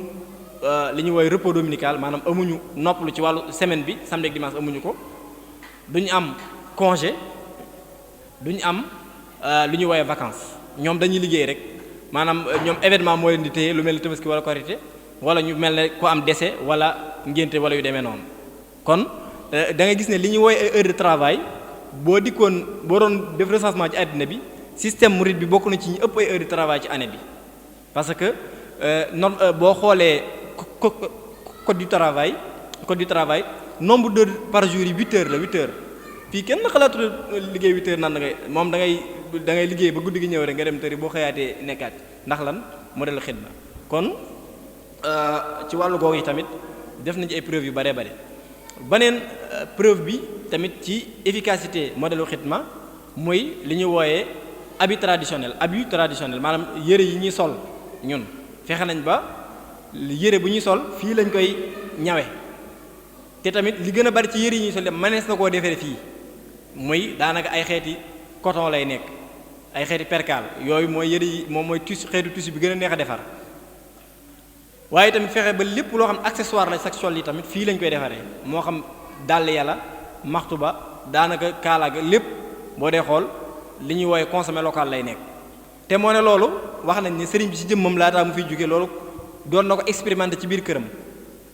li ñuy woowee repos dominical maanaam amuñu noppalu ci wàllu semaine bi samedi ak dimanche amuñu ko duñu am congé duñu am li ñuy woowee vacances ñoom dañuy liggéey rek maanaam ñoom événement moo leen di téye lu mel ni Tabaski wala Korité wala ñu mel ne ku am décès wala ngénte wala yu demee noonu kon da ngay gis ne li ñuy woowee ay heures de travail boo doon def recensement ci àddina bi système murid bi bokk na ci ñu ëpp ay heures de travail ci année bi parce que boo xoolee code du travail nombre d'heures par jour yi 8 heures la 8 heures fii kenn xalaatu liggéey 8 heures naan da ngay liggéey ba guddi gi ñëw rek nga dem tëri boo xëyaatee nekkaat ndax lan modèle xidma kon ci wàllu googu yi tamit def nañ ci ay preuve yu bare bare beneen preuve bi tamit ci efficacité modèle xidma mooy li ñu wooyee habit traditionnel maanaam yëre yi ñuy sol ñun fexe nañ ba yëre bu ñuy sol fii lañ koy ñawe te tamit li gën a bari ci yëre yi ñuy sol dem mënees na koo defere fii muy daanaka ay xeeti coton lay nekk ay xeeti percale yooyu mooy yëre yi moom mooy tissu xeetu tissu bi gën a neex a defar waaye tamit fexe ba lépp loo xam accessoire la sexuel yi tamit fii lañ koy defaree moo xam dàll yàlla maxtu ba daanaka kaalaga lépp boo dee xool li ñuy woowe consommé local lay nekk te moo ne loolu wax nañ ne sëriñ bi ci jëmmam laataa mu fiy jóge loolu doon na ko expérimenté ci biir këram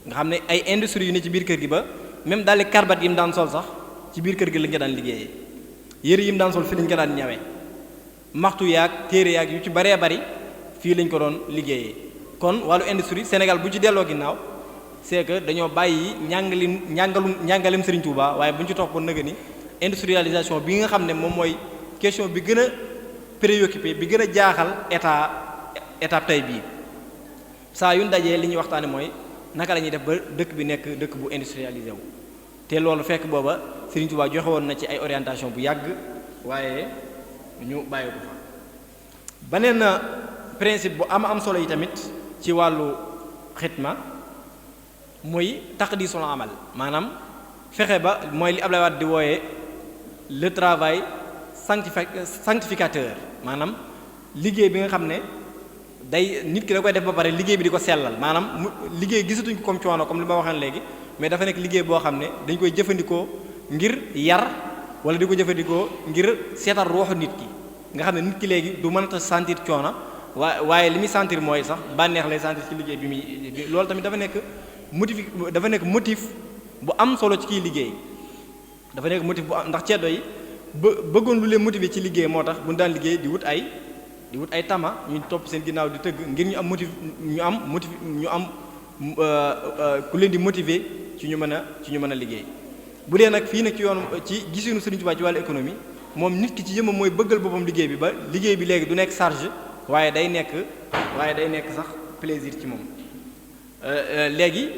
nga xam ne ay industrie yu ne ci biir kër gi ba même daal di karbat yi mu daan sol sax ci biir kër gi lañ ko daan liggéeyee yëre yi mu daan sol fii lañ ko daan ñawee maxtu yaag téere yaag yu ci baree bari fii lañ ko doon liggéeyee kon wàllu industrie Sénégal bu ci delloo ginnaaw c'est que dañoo bàyyi njàngalem Serigne Touba waaye bu ñu ci toppoon nëga ni industrialisation bi nga xam ne moom mooy question bi gën a préoccupé bi gën a jaaxal état tey bii saa yu ñu dajee li ñuy waxtaane mooy naka la ñuy def ba dëkk bi nekk dëkk bu industrialisé wu te loolu fekk booba Serigne Touba joxe woon na ci ay orientation bu yàgg waaye ñu bàyyi ko fa beneen principe bu am solo yi tamit ci wàllu xidma muy taqdisul amal maanaam fexe ba mooy li Abdoulaye Wade di wooyee le travail sanctificateur maanaam liggéey bi nga xam ne day nit ki da koy def ba pare liggéey bi di ko sellal maanaam liggéey gisatuñ ko comme coono comme li ma waxee léegi mais dafa nekk liggéey boo xam ne dañ koy jëfandikoo ngir yar wala di ko jëfandikoo ngir seetal ruuxu nit ki nga xam ne nit ki léegi du mën a sentir coono waaye li muy sentir mooy sax bànneex lay sentir ci liggéey bi muy loolu tamit dafa nekk motif bu am solo ci kiy liggéey dafa nekk motif bu am ndax ceddo yi bëggoon lu leen motiver ci liggéey moo tax bu ñu daan liggéey di wut ay tama ñu topp seen ginnaaw di tëgg ngir ñu am ku leen di motiver ci ñu mën a liggéey bu dee nag fii nag ci yoonu ci gisinu Serigne Touba ci wàllu économie moom nit ki ci jëmmam mooy bëggal boppam liggéey bi ba liggéey bi léegi du nekk charge waaye day nekk sax plaisir ci moom léegi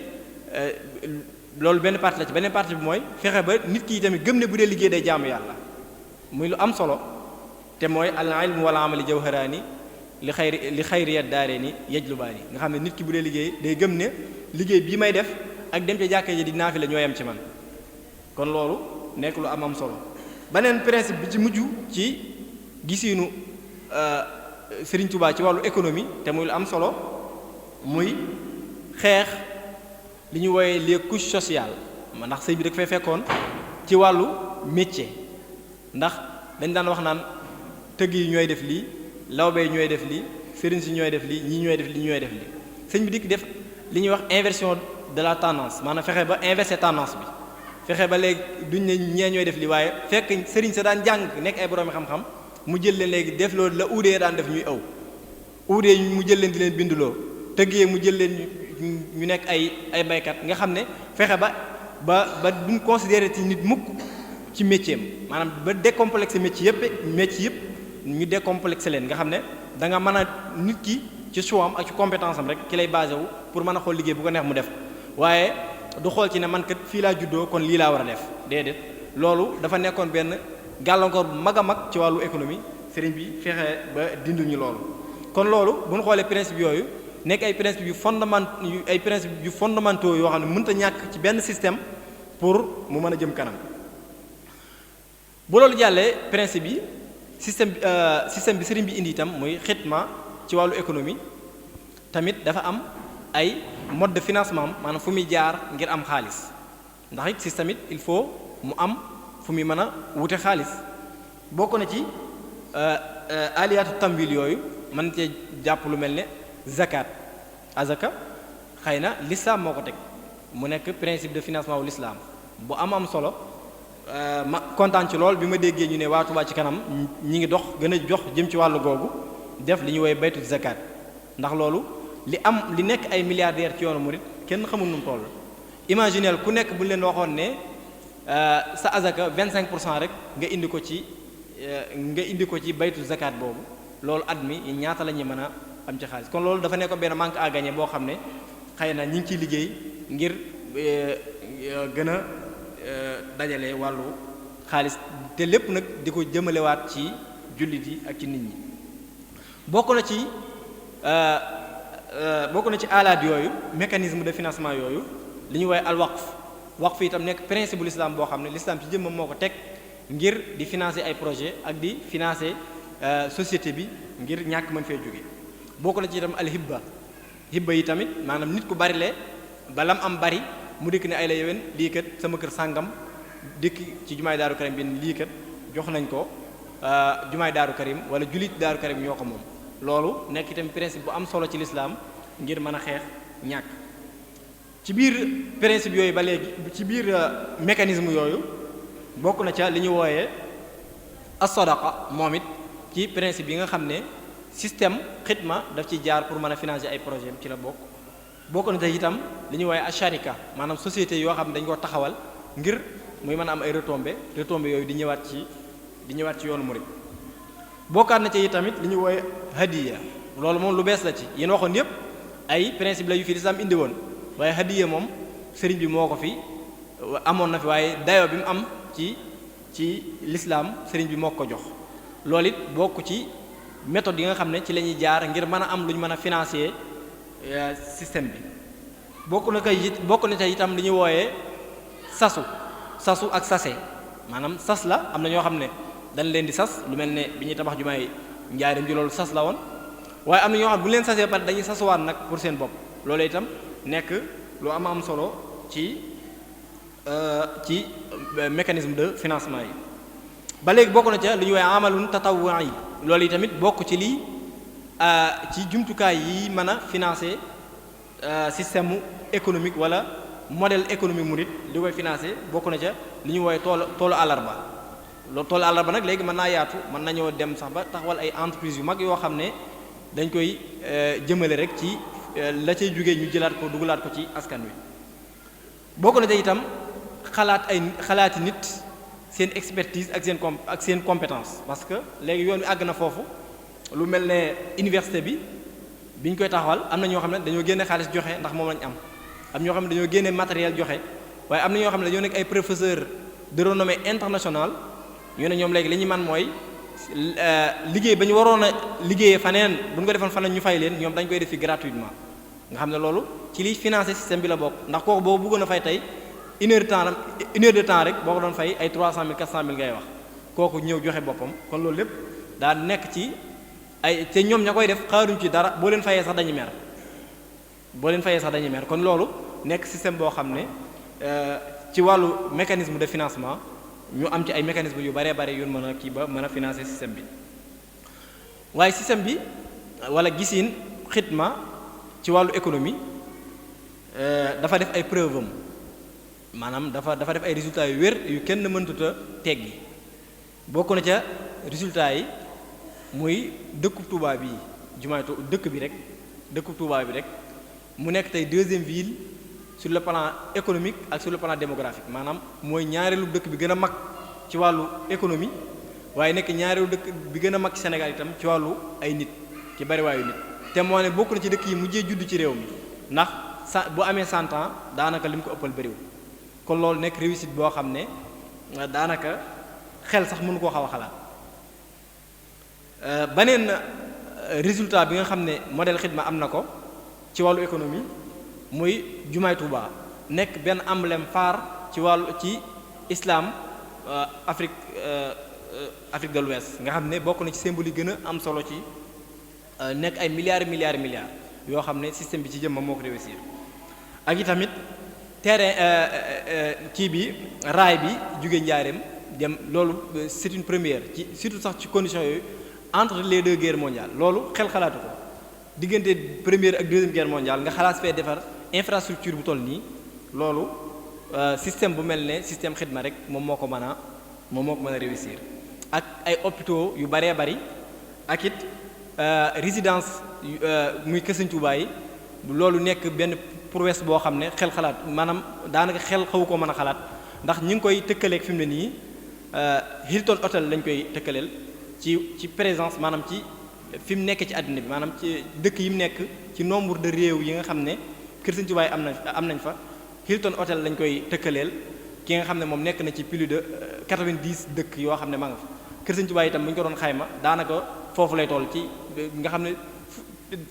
loolu benn partie la ci beneen partie bi mooy fexe ba nit ki tamit gëm ne bu dee liggéey day jaamu yàlla muy lu am solo te mooy al ilmu wal amali jawharaani li xayri daareeni yajlubaani nga xam ne nit ki bu dee liggéey day gëm ne liggéey bii may def ak dem ca jàkka ji di naafi la ñoo yem ci man kon loolu nekk lu am solo beneen principe bi ci mujj ci gisiinu Serigne Touba ci wàllu économie te muy lu am solo muy xeex li ñu wooyee les couches sociales ndax sëñ bi da ko fay fekkoon ci wàllu métier ndax dañ daan wax naan tëgg yi ñooy def lii lawbe yi ñooy def lii sëriñ si ñooy def lii ñii ñooy def lii ñooy def lii sëñ bi dikk def li ñuy wax inversion de la tendance maanaam fexe ba inverser tendance bi fexe ba léegi duñ ne ñee ñooy def lii waaye fekk sëriñ sa daan jàng nekk ay boroomi xam-xam mu jël leen léegi def loolu la uudee daan def ñuy aw uudee mu jël leen di leen binduloo tëggee mu jël leen ñu nekk ay baykat nga xam ne fexe ba duñ considérer ci nit mukk ci métier am maanaam ba décomplexé métier yëpp ñu décomplexé leen nga xam ne da nga mën a nit ki ci choix am ak ci compétence am rek ki lay basé wu pour mën a xool liggéey bu ko neex mu def waaye du xool ci ne man kat fii laa juddoo kon lii laa war a def déedéet loolu dafa nekkoon benn gàllankoor bu mag a mag ci wàllu économie sëriñ bi fexe ba dindul ñu loolu kon loolu bu ñu xoolee principe yooyu nekk ay principes yu fondamentaux yoo xam ne mënut a ñàkk ci benn système pour mu mën a jëm kanam bu loolu jàllee principe yi système bi sëriñ bi indi itam muy xidma ci wàllu économie tamit dafa am ay mode de financement maanaam fu muy jaar ngir am xaalis ndax it système it il faut mu am fu muy mën a wute xaalis bokk na ci aliyaatu tamwil yooyu mën cee jàpp lu mel ne zakat azaka xëy na l'islam moo ko teg mu nekk principe de financement wu l'islam bu am solo ma kontaan ci lool bi ma déggee ñu ne waa Touba ci kanam ñi ngi dox gën a jox jëm ci wàllu googu def li ñuy woowee baytu zakat ndax loolu li nekk ay milliardaires ci yoonu murid kenn xamul nu mu toll. imagineel ku nekk bu leen waxoon ne sa azaka 25% rek nga indi ko ci baytu zakat boobu loolu at mi ñaata la ñuy mën a am ci xaalis kon loolu dafa nekk benn manque à gagner boo xam ne xëy na ñi ngi ciy liggéey ngir gën a dajale wàllu xaalis te lépp nag di ko jëmalewaat ci jullit yi ak ci nit ñi bokk na ci alaat yooyu mécanisme de financement yooyu li ñuy woowee al waqf itam nekk principe bu l'islam boo xam ne l'islam ci jëmmam moo ko teg ngir di financer ay projet ak di financer société bi ngir ñàkk mën fee jóge bokk na ci itam al hibba yi tamit maanaam nit ku bari le ba lam am bari mu dikk ne ay la yewén lii kat sama kër sàngam dikk ci jumaay daaru karim bi lii kat jox nañ ko jumaay daaru karim wala jullit daaru karim ñoo ko moom loolu nekk itam principe bu am solo ci l'islam ngir mën a xeex ñàkk ci biir principe yooyu ba léegi ci biir mécanisme yooyu bokk na ca li ñu wooyee as-sadaqa moom it ci principe yi nga xam ne système xidma daf ci jaar pour mën a financer ay projet ci la bokk na ca itam li ñu wooyee asharika maanaam société yoo xam ne dañ ko taxawal ngir muy mën a am ay retombées yooyu di ñëwaat ci yoonu murid bokkaat na ci tamit li ñu wooyee hadiya loolu moom lu bees la ci yéen waxoon yépp ay principe la yu fi lislaam indi woon waaye hadiya moom sëriñ bi moo ko fi amoon na fi waaye dayoo bi mu am ci lislaam sëriñ bi moo ko jox loolu it bokk ci méthode yi nga xam ne ci la ñuy jaar ngir mën a am lu ñu mën a financer système bi bokk na ca itam li ñuy wooyee sasu ak sase maanaam sas la am na ñoo xam ne dañ leen di sas lu mel ne bi ñuy tabax jumaay njaarim ji loolu sas la woon waaye am na ñoo xam ne bu leen sasee pare dañuy sasuwaat nag pour seen bopp loolu itam nekk lu am solo ci mécanisme de financement yi ba léegi bokk na ca li ñuy woowee amalun tatawwu'i yi loolu yi tamit bokk ci lii ci jumtukaay yi mën a financer système économique wala modèle économique murid li koy financer bokk na ca li ñu woowee toolu àllarba loolu toolu àllarba nag léegi mën naa yaatu mën nañoo dem sax ba taxawal ay entreprises yu mag yoo xam ne dañ koy jëmale rek ci la cay jógee ñu jëlaat ko dugalaat ko ci askan wi bokk na ca itam xalaati nit seen expertise ak seen compétence parce que léegi yoon wi àgg na foofu lu mel ne université bi ñu koy taxawal am na ñoo xam ne dañoo génne xaalis joxe ndax moom lañ am ñoo xam ne dañoo génne matériel joxe waaye am na ñoo xam ne dañoo nekk ay professeurs de renommée internationale ñu ne ñoom léegi li ñu man mooy liggéey ba ñu waroon a liggéeyee faneen bu ñu ko defoon faneen ñu fay leen ñoom dañ koy def fi gratuitement nga xam ne loolu ci liy financer système bi la bokk ndax kooku boo bëggoon a fay tey une heure de temps rek boo ko doon fay ay 300 000 400 000 ngay wax kooku ñëw joxe boppam kon loolu lépp daa nekk ci ay te ñoom ña koy def xaaruñ ci dara boo leen fayee sax dañuy mer kon loolu nekk système boo xam ne ci wàllu mécanisme de financement ñu am ci ay mécanisme yu bare yu mën a kii ba mën a financer système bi waaye système bi wala gisiin xidma ci wàllu économie dafa def ay preuve am maanaam dafa def ay résultats yu wér yu kenn mëntuta teggi bokk na ca résultats yi muy dëkkub Touba bi dëkkub Touba bi rek mu nekk tey deuxième ville sur le plan économique ak sur le plan démographique maanaam mooy ñaareelu dëkk bi gën a mag ci wàllu économie waaye nekk ñaareelu dëkk bi gën a mag ci Sénégal itam ci wàllu ay nit ci bariwaayu nit te moo ne bokk na ci dëkk yi mujjee judd ci réew mi ndax bu amee 100 ans daanaka li mu ko ëppal bariwul kon loolu nekk réussite boo xam ne daanaka xel sax mënu koo xaw a xalaat beneen résultat bi nga xam ne modèle xidma am na ko ci wàllu économie muy jumaay Touba nekk benn emblème phare ci islam Afrique de l'Ouest nga xam ne bokk na ci symbole yi gën a am solo ci nekk ay milliards yoo xam ne système bi ci jëmmam moo ko réussir ak i tamit terrain kii bi raay bi jóge njaareem dem loolu c'est une première ci surtout sax ci conditions yooyu entre les deux guerres mondiales loolu xel xalaatu ko diggante première ak deuxième guerre mondiale nga xalaat fee defar infrastructure bu toll nii loolu système bu mel ne système xidma rek moom moo ko mën a réussir ak ay hôpitaux yu baree bari ak it résidence muy Kër Sëñ Tuubaa yi loolu nekk benn prouesse boo xam ne xel xalaat maanaam daanaka xel xawu ko mën a xalaat ndax ñi ngi koy tëkkaleeg fi mu ne nii Hilton Hotel lañ koy tëkkaleel ci présence maanaam ci fi mu nekk ci àddina bi maanaam ci dëkk yi mu nekk ci nombre de réew yi nga xam ne kër Sëriñ Tuubaa am nañ fa Hilton Hotel lañ koy tëkkaleel ki nga xam ne moom nekk na ci plus de 90 dëkk yoo xam ne ma nga fa kër Sëriñ Tuubaa itam bu ñu ko doon xayma daanaka foofu lay toll ci nga xam ne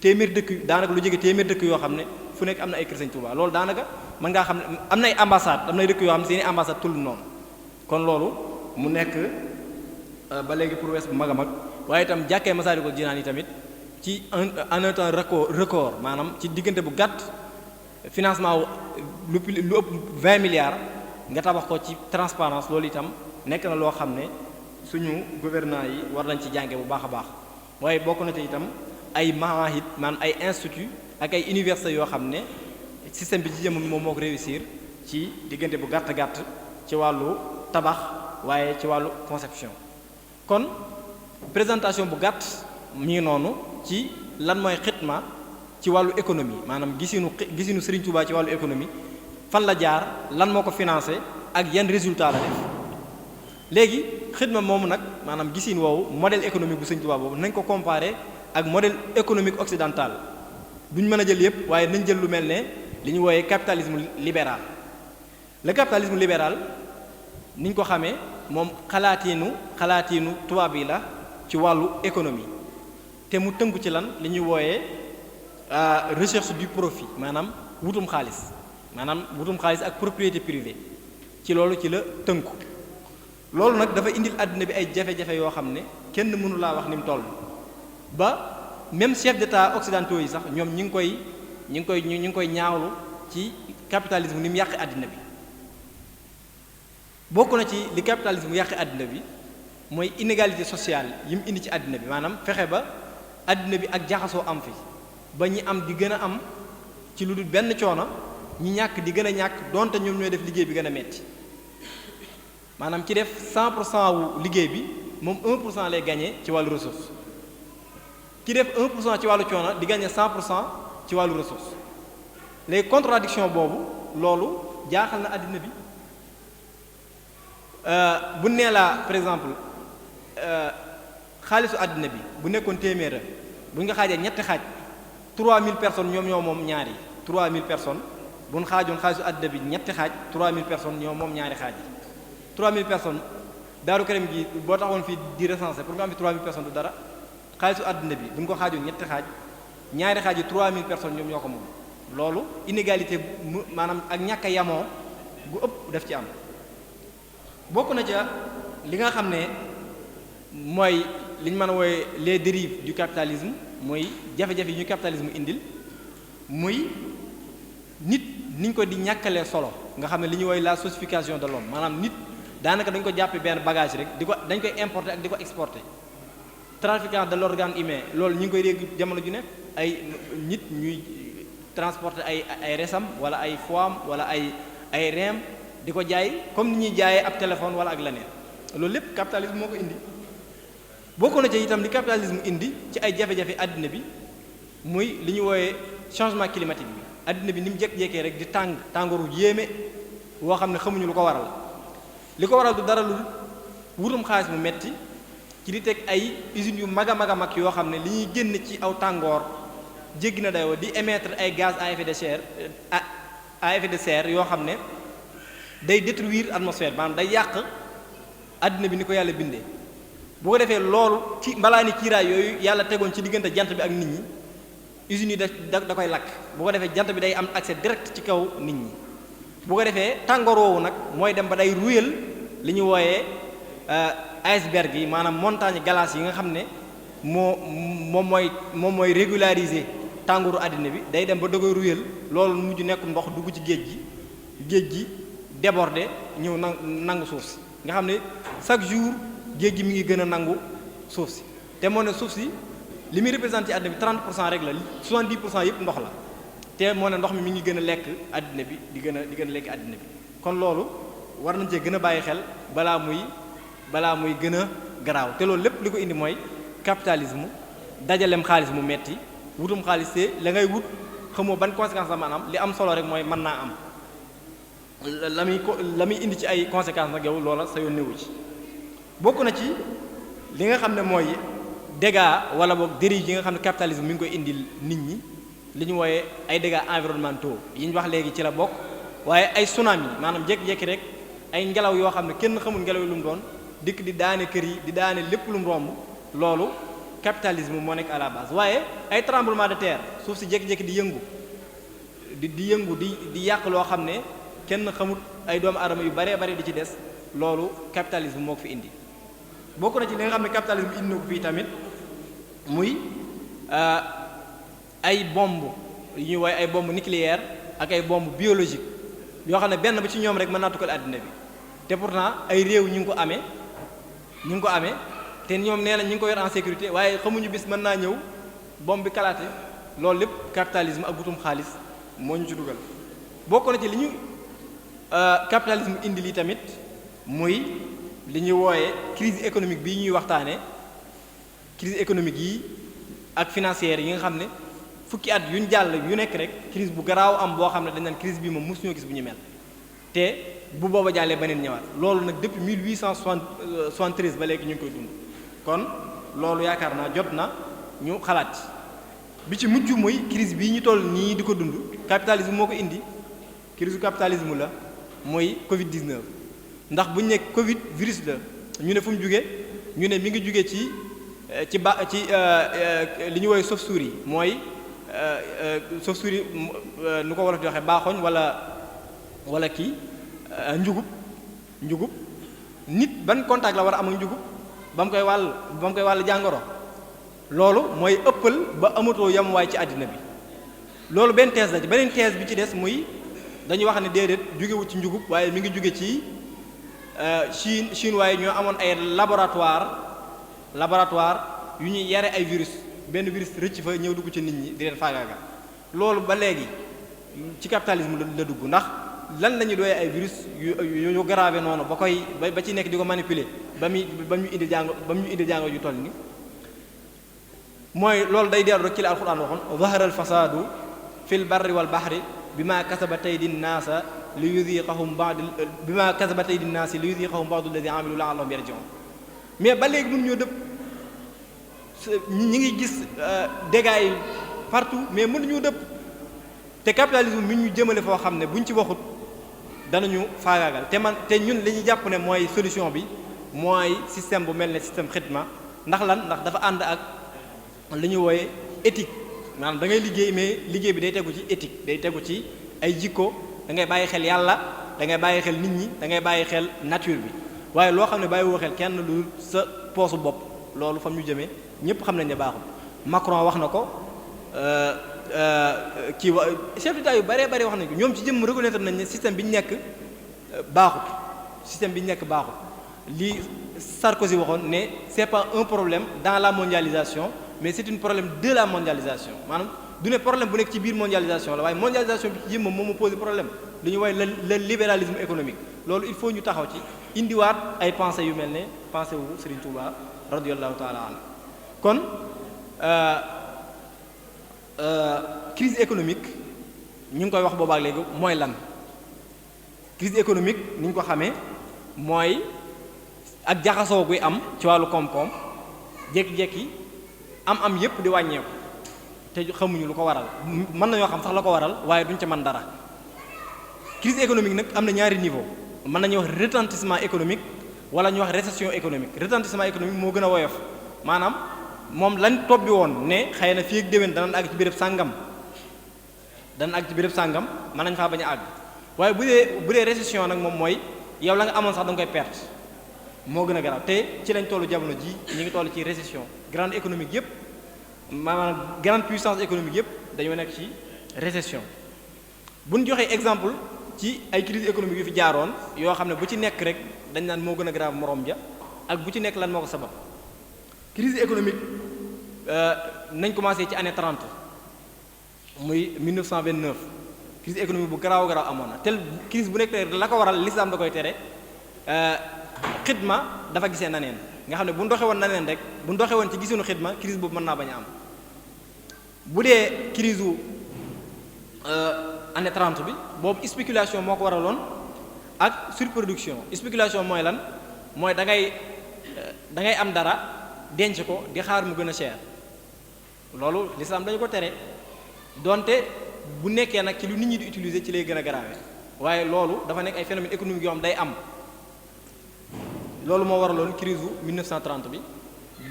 téeméer dëkk daanaka lu jege téeméer dëkk yoo xam ne fu nekk am na ay kër Sëriñ Tuubaa loolu daanaka mën ngaa xam ne am na ay ambassade am na ay dëkk yoo xam ne seeni ambassade tull noonu kon loolu mu nekk ba léegi prouesse bu mag a mag waaye itam jàkkee Masaalikul Jinaan yi tamit ci en un temps record maanaam ci diggante bu gàtt financement wu lu ëpp 20 milliards nga tabax ko ci transparence loolu itam nekk na loo xam ne suñu gouvernants yi war nañ ci jànge bu baax a baax waaye bokk na ci itam ay maahid maanaam ay institut ak ay universités yoo xam ne système bi ci jëm moom moo ko réussir ci diggante bu gàtt ci wàllu tabax waaye ci wàllu conception kon présentation bu gàtt mi ngi noonu ci lan mooy xidma ci wàllu économie maanaam gisinu Serigne Touba ci wàllu économie fan la jaar lan moo ko financé ak yan résultat la def léegi xidma moomu nag maanaam gisin woowu modèle économique bu Serigne Touba boobu nañ ko comparé ak modèle économique occidental duñ mën a jël yépp waaye nañ jël lu mel ne li ñu wooyee capitalisme libéral le capitalisme libéral niñ ko xamee moom xalaatiinu tubaab yi la ci wàllu économie te mu tënku ci lan li ñuy wooyee recherche du profit maanaam wutum xaalis ak propriété privée ci loolu ci la tënku loolu nag dafa indil àdduna bi ay jafe-jafe yoo xam ne kenn mënu laa wax ni mu toll ba même chef d'état occidentaux yi sax ñoom ñi ngi koy ñaawlu ci capitalisme ni mu yàq àddina bi bokk na ci li capitalisme yàq àddina bi mooy inégalité sociale yi mu indi ci àddina bi maanaam fexe ba àddina bi ak jaxasoo am fi ba ñi am di gën a am ci lu dul benn coono ñi ñàkk di gën a ñàkk donte ñoom ñooy def liggéey bi gën a metti maanaam ci def 100% wu liggéey bi moom 1% lay gagné ci wàllu ressource ki def 1% ci wàllu coono di gagné 100% ci wàllu ressource les contradiction boobu loolu jaaxal na àddina bi bu nee la par exemple xaalisu àddina bi bu nekkoon téeméera bu ñu nga xaajee ñetti xaaj 3000 personnes ñoom ñoo moom ñaari 3000 personnes bu ñu xaajoon xaalisu àddina bi ñetti xaaj 3000 personnes ñoo moom ñaari xaaj yi 3000 personnes Daaru Karim gi boo taxoon fii di recenser pour nga am fi 3000 personnes du dara xaalisu àddina bi bu ñu ko xaajoon ñetti xaaj ñaari xaaj yi 3000 personnes ñoom ñoo ko moom loolu inégalité maanaam ak ñàkk a yamoo gu ëpp daf ci am bokk na ca li nga xam ne mooy li ñu mën a woowe les dérives du capitalisme mooy jafe-jafe yi ñu capitalisme indil muy nit niñ ko di ñàkkalee solo nga xam ne li ñuy woowe la sossification de l'homme maanaam nit daanaka dañ ko jàppe benn bagage rek dañ koy importer ak di ko exporter trafiquant de l'organe humain loolu ñu ngi koy dégg jamono ju nekk ay nit ñuy transporter ay resam wala ay foam wala ay reem di ko jaay comme ni ñuy jaayee ab téléphone wala ak leneen loolu lépp capitalisme moo ko indi bokk na ci itam li capitalisme indi ci ay jafe-jafe àddina bi muy li ñu wooyee changement climatique bi àddina bi ni mu jékki-jékkee rek di tàngooru yéeme woo xam ne xamuñu lu ko waral li ko waral du dara lu wutum xaalis mu metti ci di teg ay usines yu mag a mag a mag yoo xam ne li ñuy génn ci aw tàngoor jéggi na dayoo di émettre ay gaz à effet de serre yoo xam ne day détruire atmosphère maanaam day yàq àddina bi ni ko yàlla bindee bu ko defee loolu ci mbalaani kiiraay yooyu yàlla tegoon ci diggante jant bi ak nit ñi usines yi da koy lakk bu ko defee jant bi day am accès direct ci kaw nit ñi bu ko defee tàngoor woowu nag mooy dem ba day ruyal li ñu wooyee iceberg yi maanaam montagne glace yi nga xam ne moom mooy régulariser tàngooru àddina bi day dem ba da koy ruyal loolu mujj nekk ndox dugg ci géej gi débordé ñëw nangu suuf si nga xam ne chaque jour géej gi mi ngi gën a nangu suuf si te moo ne suuf si li muy représenté àddina bi 30% rek la 70% yëpp ndox la te moo ne ndox mi ngi gën a lekk àddina bi di gën a lekk àddina bi kon loolu war nañ cee gën a bàyyi xel balaa muy gën a garaaw te loolu lépp li ko indi mooy capitalisme dajalem xaalis mu metti wutum xaalis te la ngay wut xamoo ban conséquence la maanaam li am solo rek mooy mën naa am la muy indi ci ay conséquences nag yow loola sa yoon newu ci. bokk na ci li nga xam ne mooy dégâts wala boog dérives yi nga xam ne capitalisme mi ngi koy indil nit ñi li ñu wooyee ay dégâts environnementaux yi ñu wax léegi ci la bokk waaye ay tsunami maanaam jékki-jékki rek ay ngelaw yoo xam ne kenn xamul ngelaw yi lu mu doon dikk di daane kër yi di daane lépp lu mu romb loolu capitalisme moo nekk à la base. waaye ay tremblement de terre suuf si jékki-jékki di yëngu di yàq loo xam ne kenn xamul ay doomu aadama yu baree bari di ci des loolu capitalisme moo ko fi indi. bokk na ci li nga xam ne capitalisme indi na ko fii tamit muy ay bombe yu ñuy woowee ay bombe nucléaire ak ay bombe biologique yoo xam ne benn ba ci ñoom rek mën naa tukkal àddina bi te pourtant ay réew ñu ngi ko amee te ñoom nee na ñu ngi ko yor en sécurité waaye xamuñu bis mën naa ñëw bombe bi kalaate loolu lépp capitalisme ak butum xaalis moo ñu ci dugal. bokk na ci li ñu capitalisme indi lii tamit muy li ñuy wooyee crise économique bii ñuy waxtaanee crise économique yi ak financière yi nga xam ne fukki at yuñ jàll yu nekk rek crise bu garaaw am boo xam ne dañ naan crise bi moom mosuñoo gis bu ñu mel te bu booba jàllee beneen ñëwaat loolu nag depuis 1873 ba léegi ñu ngi koy dund kon loolu yaakaar naa jot na ñu xalaat bi ci mujj muy crise bii ñu toll nii di ko dund capitalisme moo ko indi crise capitalisme la mooy Covid 19. ndax bu ñu ne Covid virus la ñu ne fu mu jugee ñu ne mi ngi jugee ci li ñu woowee chauve-souris mooy chauve-souris nu ko wolof di waxee baaxoñ wala kii njugub nit ban contact la war a am ak njugub ba mu koy wàll jàngoro loolu mooy ëppal ba amatoo yamuwaay ci àddina bi loolu benn thèse la ci beneen thèse bi ci des muy dañuy wax ne déedéet jugewu ci njugub waaye mi ngi juge ci Chine waaye ñoo amoon ay laboratoire yu ñuy yare ay virus benn virus rëcc fa ñëw dugg ci nit ñi di leen faagaagal loolu ba léegi ci capitalisme la dugg ndax lan la ñuy doyee ay virus yu grave noonu ba ci nekk di ko manipuler ba mu indi jàngo ju toll ni mooy loolu day dellu rek ci la alxuraan waxoon zahara al fasadu fil barri wal bahri bima kasabat aydin naasa li yuziqahum bima kasabat aydin naasi li yuziqahum ba'du alladhi amilu la'allahum yarji'un mais ba léegi mënuñoo dëpp ñi ngi gis dégâts yi partout mais mënuñoo dëpp te capitalisme mi ñu jëmale foo xam ne buñ ci waxut danañu faagaagal te ñun li ñu jàpp ne mooy solution bi mooy système bu mel ne système xidma ndax dafa ànd ak li ñu wooye éthique maanaam da ngay liggéey mais liggéey bi day tegu ci éthique day tegu ci ay jikko da ngay bàyyi xel yàlla da ngay bàyyi xel nit ñi da ngay bàyyi xel nature bi waaye loo xam ne bàyyi woo xel kenn lu sa poosu bopp loolu fam ñu jëmee ñëpp xam nañ ne baaxul Macron wax na ko kii chef d'État yu bëree bëri wax nañ ko ñoom ci jëm reconnaître nañ ne système bi ñu nekk baaxut li Sarkozy waxoon ne c'est pas un problème dans la mondialisation mais c'est un problème de la mondialisation maanaam du ne problème bu nekk ci biir mondialisation la waaye mondialisation bi ci jëm moom moo posé problème li ñuy woowee le libéralisme économique loolu il faut ñu taxaw ci indiwaat ay pensées yu mel ne pensée wu Serigne Touba radiyallahu ta'ala anhu kon crise économique ñu ngi koy wax boobaak léegi mooy lan crise économique ni ñu ko xamee mooy ak jaxasoo guy am ci wàllu koom-koom jékki-jékki am yépp di wàññeeku te xamuñu lu ko waral mën nañoo xam sax la ko waral waaye duñ ca mën dara crise économique nag am na ñaari niveau mën nañu wax retentissement économique wala ñu wax récession économique retentissement économique moo gën a woyof maanaam moom lañ tobbi woon ne xëy na fii ak déwén danañ àgg ci béréb sàngam mën nañ faa bañ a àgg waaye bu dee récession nag moom mooy yow la nga amoon sax da nga koy perte moo gën a garaaw te ci lañ tollu jamono ji ñu ngi toll ci récession grande économique yépp maanaam grande puissance économique yépp dañoo nekk ci récession bu ñu joxee exemple ci ay crise économique yu fi jaaroon yoo xam ne bu ci nekk rek dañ naan moo gën a grave moroom ja ak bu ci nekk lan moo ko sabab crise économique nañ commencé ci année 30 muy 1929 crise économique bu garaaw amoon na tel crise bu nekk la ko waral l'islam da koy tere xidma dafa gisee naneen nga xam ne bu ndoxe woon naneen rek bu ndoxe woon ci gisunu xidma crise boobu mën naa bañ a am bu dee crise u année 30 bi boobu spéculation moo ko waraloon ak surproduction. Spéculation mooy lan mooy da ngay am dara denc ko di xaar mu gën a cher loolu l'islam dañu ko tere donte bu nekkee nag ci lu nit ñi di utiliser ci lay gën a grave waaye loolu dafa nekk ay phénomènes économiques yoo xam day am. loolu moo waraloon crise u 1930 bi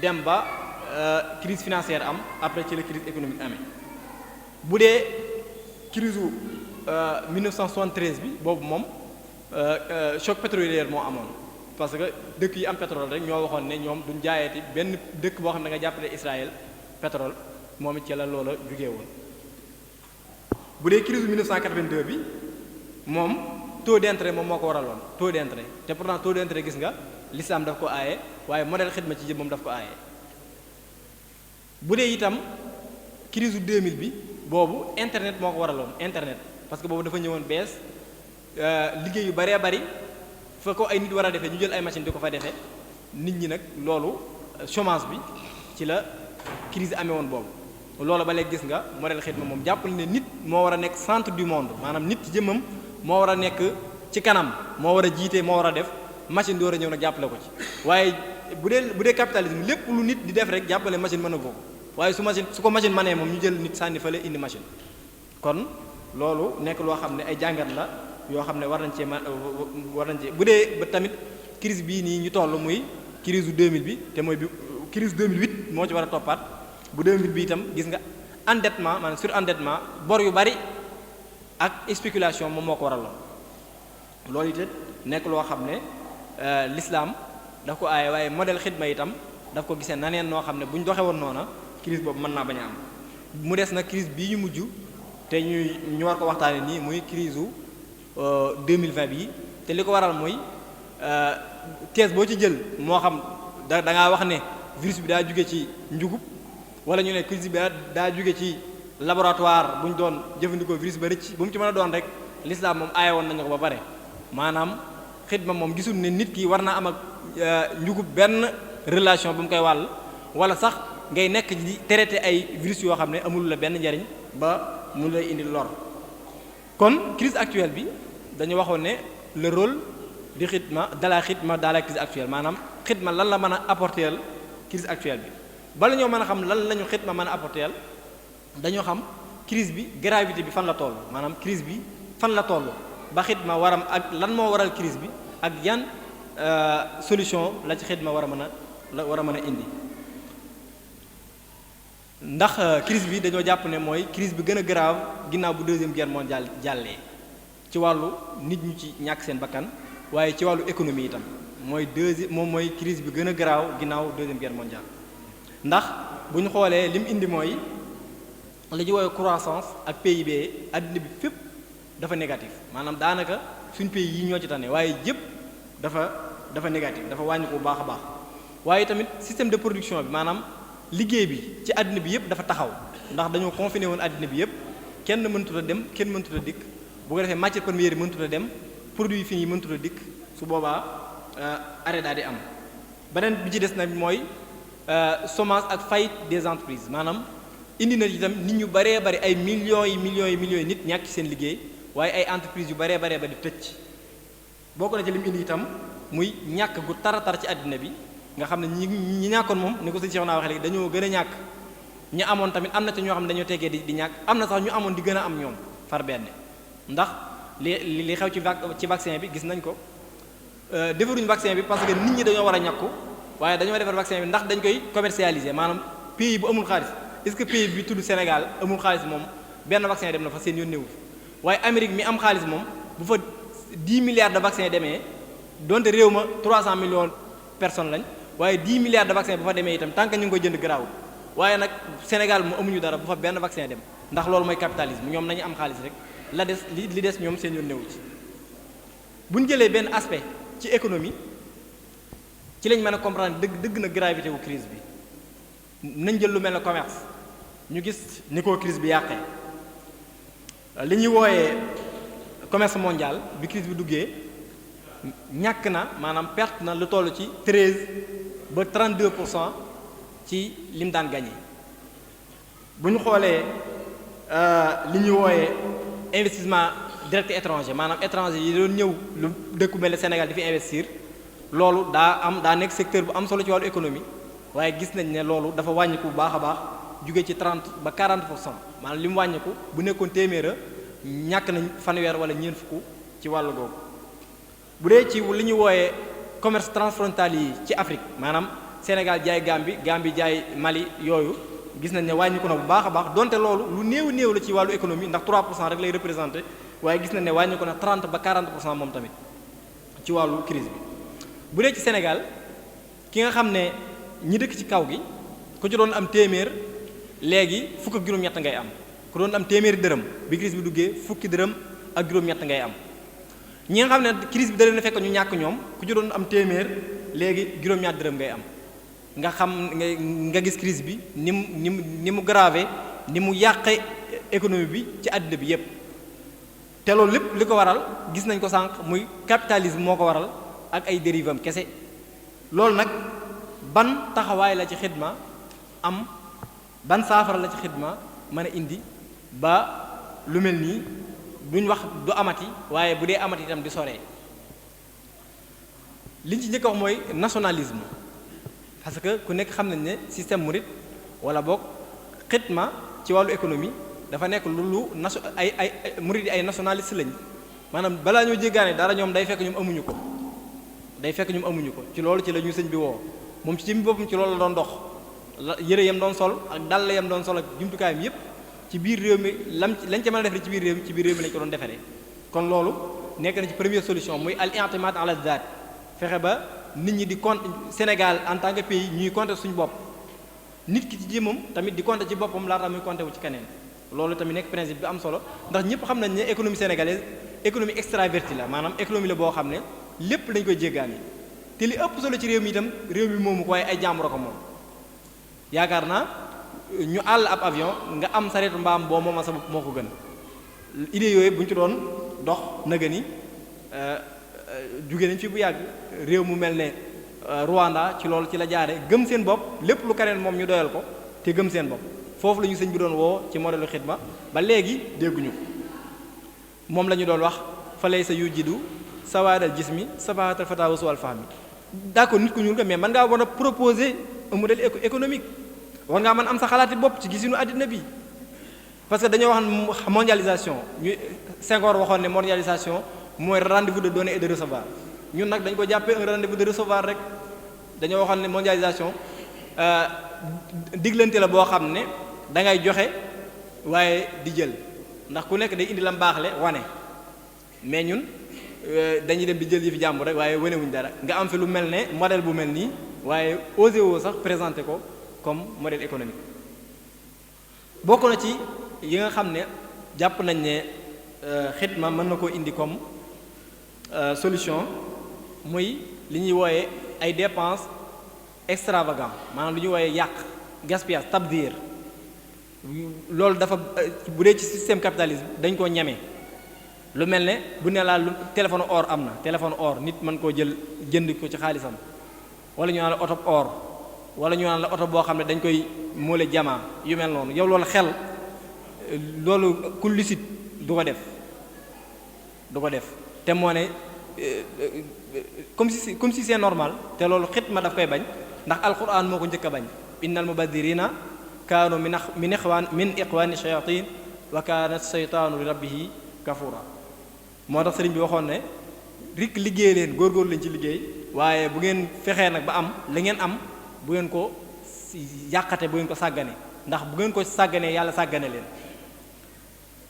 dem ba crise financière am après ci la crise économique amee bu dee crise u 1973 bi boobu moom choc pétrolier moo amoon parce que dëkk yi am pétrole rek ñoo waxoon ne ñoom duñ jaayeeti benn dëkk boo xam ne da nga jàppale Israël pétrole moom it ci la loola jugee woon. bu dee crise u 1982 bi moom taux d'intérêt moom moo ko waraloon taux d'intérêt te pourtant taux d'intérêt gis nga l'islam daf ko aaye waaye modèle xidma ci jëm moom daf ko aaye. bu dee itam crise u 2000 bi boobu internet moo ko waraloon internet parce que boobu dafa ñëwoon bees liggéey yu baree bari fa ko ay nit war a defee ñu jël ay machine di ko fa defee nit ñi nag loolu chômage bi ci la crise amee woon boobu. loolu ba léegi gis nga modèle xidma moom jàppal ne nit moo war a nekk centre du monde maanaam nit ci jëmmam moo war a nekk ci kanam moo war a jiite moo war a def machine di war a ñëw nag jàppale ko ci waaye bu dee capitalisme lépp lu nit di def rek jàppale machine mën a ko waaye su ko machine manee moom ñu jël nit sànni fële indi machine. kon loolu nekk loo xam ne ay jàngat la yoo xam ne war nañ cee bu dee ba tamit crise bii nii ñu toll muy crise u 2000 bi te mooy bi crise 2008 moo ci war a toppaat bu 2008 bi itam gis nga endettement maanaam surendettement bor yu bari ak spéculation moom moo ko waraloon loolu it nekk loo xam ne l'islam daf ko aaye waaye modèle xidma itam daf ko gisee naneen noo xam ne bu ñu doxee woon noona crise boobu mën naa bañ a am mu des nag crise bii ñu mujj te ñu war ko waxtaane nii muy crise u 2020 bii te li ko waral mooy thèse boo ci jël moo xam da ngaa wax ne virus bi daa jóge ci njugub wala ñu ne crise bi daa jóge ci laboratoire bu ñu doon jëfandikoo virus ba rëcc bu mu ci mën a doon rek l'islam moom aaye woon nañu ko ba pare maanaam xidma moom gisul ne nit ki war naa am ak njugub benn relation bu mu koy wàll wala sax ngay nekk di traité ay virus yoo xam ne amul la benn njariñ ba mu lay indi lor. kon crise actuelle bi dañu waxoon ne le rôle di xidma de la xidma dans la crise actuelle maanaam xidma lan la mën a apporter crise actuelle bi bala ñoo mën a xam lan lañu xidma mën a apporter dañoo xam crise bi gravité bi fan la toll maanaam crise bi fan la toll ba xidma waram ak lan moo waral crise bi ak yan solution la ci xidma war a mën a indi ndax crise bi dañoo jàpp ne mooy crise bi gën a grave ginnaaw bu deuxième guerre mondiale jàllee ci wàllu nit ñu ci ñàkk seen bakkan waaye ci wàllu économie itam moom mooy crise bi gën a grave ginnaaw deuxième guerre mondiale ndax bu ñu xoolee li mu indi mooy li ñu woowee croissance ak PIB addina bi fépp dafa négatif maanaam daanaka suñ pays yi ñoo ci tane waaye yëpp dafa négatif dafa wàññi ko bu baax a baax waaye tamit système de production bi maanaam liggéey bi ci àddina bi yëpp dafa taxaw ndax dañoo confiné woon àddina bi yëpp kenn mënatut a dem kenn mënatut a dikk bu ko defee matière première yi mënatut a dem produit fini yi mënatut a dikk su boobaa arrêt daal di am beneen bi ci des nag mooy chômage ak faillite des entreprises maanaam indi na itam nit ñu baree bari ay millions yi nit ñàkk ci seen liggéey waaye ay entreprises yu baree ba di tëj bokk na ci li mu indi itam muy ñàkk gu taratar ci àddina bi nga xam ne ñi ñàkkoon moom ni ko sëñ Cheikh naa waxee léegi dañoo gën a ñàkk ñi amoon tamit am na ci ñoo xam ne dañoo teggee di ñàkk am na sax ñu amoon di gën a am ñoom far benn ndax li xew ci vaccin bi gis nañ ko defaruñu vaccin bi parce que nit ñi dañoo war a ñàkku waaye dañoo defar vaccin bi ndax dañ koy commercialiser maanaam pays bu amul xaalis est-ce que pays bi tudd Sénégal amul xaalis moom benn vaccin dem na fa seen yoon néewu waaye Amérique mi am xaalis moom bu fa 10 milliards de vaccins demee donte réew ma 300 millions personnes lañ waaye 10 milliards de vaccins bu fa demee itam tant que ñu ngi koy jënd garaaw waaye nag Sénégal mu amuñu dara bu fa benn vaccin dem ndax loolu mooy capitalisme ñoom nañu am xaalis rek la des li des ñoom seen yoon néewu ci bu ñu jëlee benn aspect ci économie ci lañ mën a comprendre dëgg na gravité wu crise bi nañ jël lu mel ne commerce ñu gis ni ko crise bi yàqee li ñuy wooyee commerce mondial bi crise bi duggee ñàkk na maanaam perte na lu toll ci 13 ba 32% ci lim daan gagné bu ñu xoolee li ñuy wooyee investissement direct étranger maanaam étranger yi doon ñëw lu dëkku mel ne Sénégal di fi investir loolu daa nekk secteur bu am solo ci wàllu économie waaye gis nañ ne loolu dafa wàññiku bu baax a baax jóge ci 30 ba 40% maanaam li mu wàññiku bu nekkoon téeméera ñàkk nañ fanweer wala ñeent fukk ci wàllu googu. bu dee ci li ñu wooyee commerce transfrontalier yi ci Afrique maanaam Sénégal jaay Gambie jaay Mali yooyu gis nañ ne wàññiku na bu baax a baax donte loolu lu néew la ci wàllu économie ndax 3% rek lay représenté waaye gis nañ ne wàññiku na 30 ba 40% moom tamit ci wàllu crise bi. bu dee ci Sénégal ki nga xam ne ñi dëkk ci kaw gi ku ci doon am téeméer léegi fukk ak juróom-ñett ngay am ku doon am téeméeri dërëm bi crise bi duggee fukki dërëm ak juróom-ñett ngay am ñi nga xam ne crise bi da leen a fekk ñu ñàkk ñoom ku ci doon am téeméer léegi juróom-ñaat dërëm ngay am nga xam nga gis crise bi ni mu grave ni mu yàqe économie bi ci àddina bi yépp te loolu lépp li ko waral gis nañ ko sànq muy capitalisme moo ko waral ak ay dérivam kese loolu nag ban taxawaay la ci xidma am ban saafara la ci xidma mën a indi ba lu mel nii duñ wax du amati waaye bu dee amati itam di soree liñ ci njëkk a wax mooy nationalisme parce que ku nekk xam nañ ne système murit wala boog xidma ci wàllu économie dafa nekk lu ay murit yi ay nationaliste lañ maanaam balaa ñoo jéggaane dara ñoom day fekk ñoom amuñu ko ci loolu ci la ñu sëñ bi woo moom ci jëmmi boppam ci loolu la doon dox yëre yam doon sol ak dàll yam doon sol ak jumtukaayam yépp ci biir réew mi lañ ca mën a defee ci biir réew mi lañ ko doon defaree kon loolu nekk na ci première solution muy al i'timad ala zaat fexe ba nit ñi di compter Sénégal en tant que pays ñuy compter suñu bopp nit ki ci jëmmam tamit di compter ci boppam laata muy compter wu ci keneen loolu tamit nekk principe bi am solo ndax ñëpp xam nañ ne économie sénégalaise économie extravertie la maanaam économie la boo xam ne lépp dañ koy jéggaani te li ëpp solo ci réew mi itam réew mi moomu ko waaye ay jàmbur ko moom yaakaar naa ñu àll ab avion nga am sareetu mbaam boo mooma sa bopp moo ko gën idée yooyu bu ñu ci doon dox nëga ni jóge nañ fi bu yàgg réew mu mel ne Rwanda ci loolu ci la jaare gëm seen bopp lépp lu keneen moom ñu doyal ko te gëm seen bopp foofu la ñu sëñ bi doon woo ci modèle xidma ba léegi dégguñu ko moom la ñu doon wax fa lay sa yu jidu sawaadal jismi safahatal fatawa suwal fahmi d'accord nit ku ñuul nga mais mën ngaa war a proposer un modèle économique war ngaa mën am sa xalaati bopp ci gisinu àddina bi parce que dañoo wax mondialisation ñu Senghor waxoon ne mondialisation mooy rendez-vous de donner et de recevoir ñun nag dañ ko jàppee un rendez-vous de recevoir rek dañoo waxoon ne mondialisation diglante la boo xam ne da ngay joxe waaye di jël ndax ku nekk day indi lam baaxle wane mais ñun dañuy dem di jël yi fi jàmbur rek waaye wanewuñ dara nga am fi lu mel ne modèle bu mel nii waaye osé woo sax présenté ko comme modèle économique bokk na ci yi nga xam ne jàpp nañ ne xidma mën na koo indi comme solution muy li ñuy wooyee ay dépenses extravagant maanaam lu ñuy wooyee yàq gaspillage tabdir loolu dafa bu dee ci système capitalisme dañ koo ñeme lu mel ne bu ne laa lu téléphone or am na téléphone or nit mën koo jënd ko ci xaalisam wala ñu naan la oto or wala ñu naan la oto boo xam ne dañ koy moole jamaa yu mel noonu yow loolu xel loolu ku lucide du ko def te moo ne comme si c'est normal te loolu xitma daf koy bañ ndax alquran moo ko njëkk a bañ innal mubaddirina kaanu min iqwani shayatin wa kaana shaytaanu li rabbihi kafura moo tax sëriñ bi waxoon ne rik liggéey leen góorgóorlu leen ci liggéey waaye bu ngeen fexee nag ba am li ngeen am bu ngeen ko yàqate bu ngeen ko sàggane ndax bu ngeen ko sàgganee yàlla sàggane leen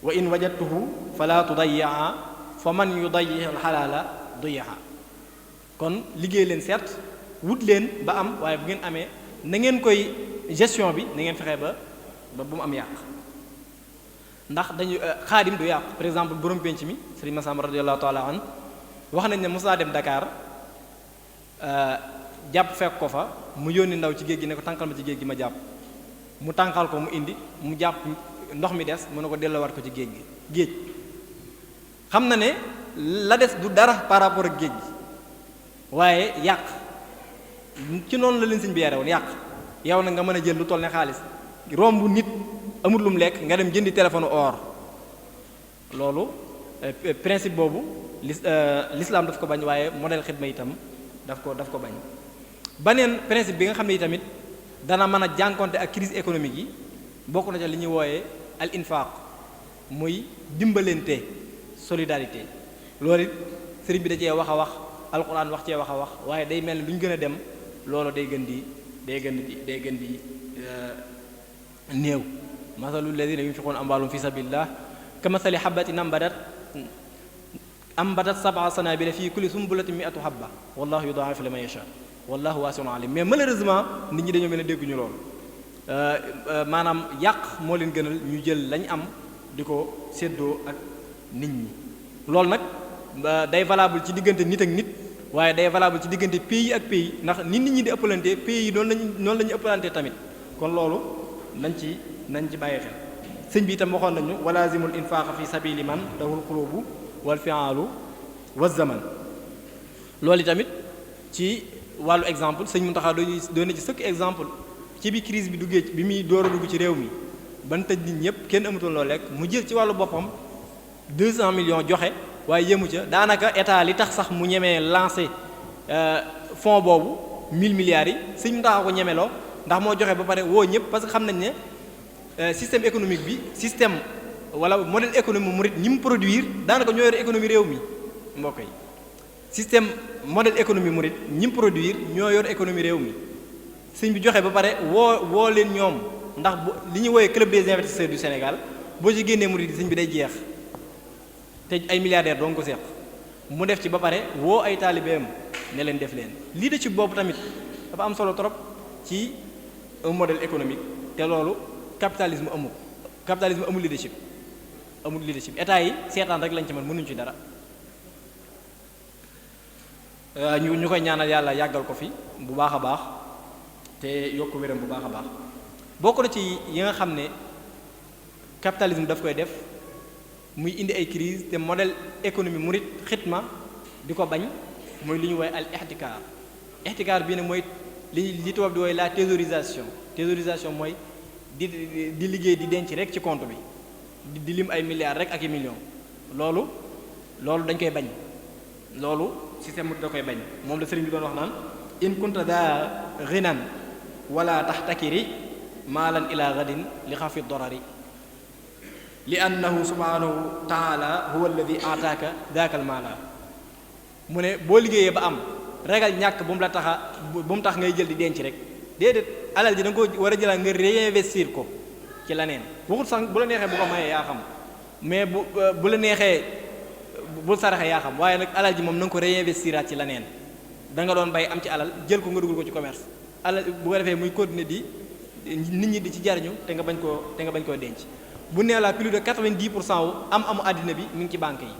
wa in wajadtuhu fala tudayyaa fa man yudayyi alxalaala duyaa kon liggéey leen certes wut leen ba am waaye bu ngeen amee na ngeen koy gestion bi na ngeen fexee ba bu mu am yàq ndax dañu xaadim du yàq par exemple borom penc mi Serigne Massamba radiyallahu ta'ala an wax nañ ne mosaa dem Dakar jàpp fekk ko fa mu yónni ndaw ci géej gi ne ko tànqal ma ci géej gi ma jàpp mu tànqal ko mu indi mu jàpp ndox mi des mu ne ko delloowaat ko ci géej xam na ne la des du dara par rapport ak géej gi waaye yàq ci noonu la leen Sëñ bi yare woon yàq yow na nga mën a jël lu toll ne xaalis romb nit amul lu mu lekk nga dem jëndi téléphone or loolu principe boobu l'islam daf ko bañ waaye modèle xidma itam daf ko bañ. baneen principe bi nga xam ne itamit dana mën a jànkonte ak crise économique yi bokk na ca li ñuy wooyee al infaq muy dimbalante solidarité loolu it sëriñ bi da cee wax a wax alquran wax cee wax a wax waaye day mel ni lu ñu gën a dem loolu day gën di néew. masalu alladhina yunfiquna amwalahum fi sabilillah kamathali habatin ambatat sab'a sanabila fi kulli sumbulatin mi'atu habba wallahu yudha'ifu liman yasha wallahu wasi'un alim. mais malheureusement nit ñi dañoo mel ne dégguñu loolu maanaam yàq moo leen gënal ñu jël lañ am di ko séddoo ak nit ñi. loolu nag day valable ci diggante nit ak nit waaye day valable ci diggante pays ak pays ndax nit ñi di ëppalante pays yi noonu la ñu ëppalante tamit kon loolu nañ ci bàyyi xel. sëñ bi itam waxoon nañu walazimul infaq fi sabili man lahul qulubu wal fi'alu waz zaman loolu tamit ci wàllu exemple sëñ Mountakha doon na ci sëkk exemple ci bi crise bi duggee bi muy door a dugg ci réew mi ban tëj nit ñëpp kenn amutoon loo lekk mu jël ci wàllu boppam 200 millions joxe waaye yëmu ca daanaka état li tax sax mu ñemee lancé fonds boobu 1000 milliards yi sëñ Mountakha ko ñemeloo ndax moo joxe ba pare woo ñëpp parce que xam nañ ne système économique bi système wala modèle économique murit ñi mu produire daanaka ñoo yor économie réew mi mbokk yi système modèle économique murit ñi mu produire ñoo yor économie réew mi sëñ bi joxe ba pare woo leen ñoom ndax li ñuy woowee club des investisseurs du Sénégal boo ci génnee murit sëñ bi day jeex te ay milliardaires doon ko seq mu def ci ba pare woo ay taalibeem ne leen def leen lii de ci boobu tamit dafa am solo trop ci un modèle économique te loolu capitalisme amul leadership état yi seetaan rek lañ ci mën mënuñ ci dara. ñu koy ñaanal yàlla yàggal ko fi bu baax a baax te yokk wéram bu baax a baax bokk na ci yi nga xam ne capitalisme daf koy def muy indi ay crise te modèle économie murit xitma di ko bañ mooy li ñu woowee al ixtikaar bii ne mooy li tubaab di woowee la thésaurisation mooy di liggéey di denc rek ci compte bi di lim ay milliards rek ak i millions loolu dañ koy bañ loolu système mu da koy bañ moom la sëriñ bi doon wax naan in kunta daa ghinan wala taxtakiri maalan ila gadin li xafi dorari li annahu subhanahu taala huwa alladi ataaka daakal maala mu ne boo liggéeyee ba am ragal ñàkk bu mu tax ngay jël di denc rek déedéet alal ji da nga ko war a jëlaat nga réinvestir ko ci leneen waxut sax bu la neexee bu ko mayee yaa xam mais bu la neexee bul saraxe yaa xam waaye nag alal ji moom na nga ko réinvestiraat ci leneen da nga doon bay am ci alal jël ko nga dugal ko ci commerce alal bu ko defee muy continuer di nit ñi di ci jariñu te nga bañ koo denc bu nee la plus de 90% wu amu àddina bi mi ngi ci banque yi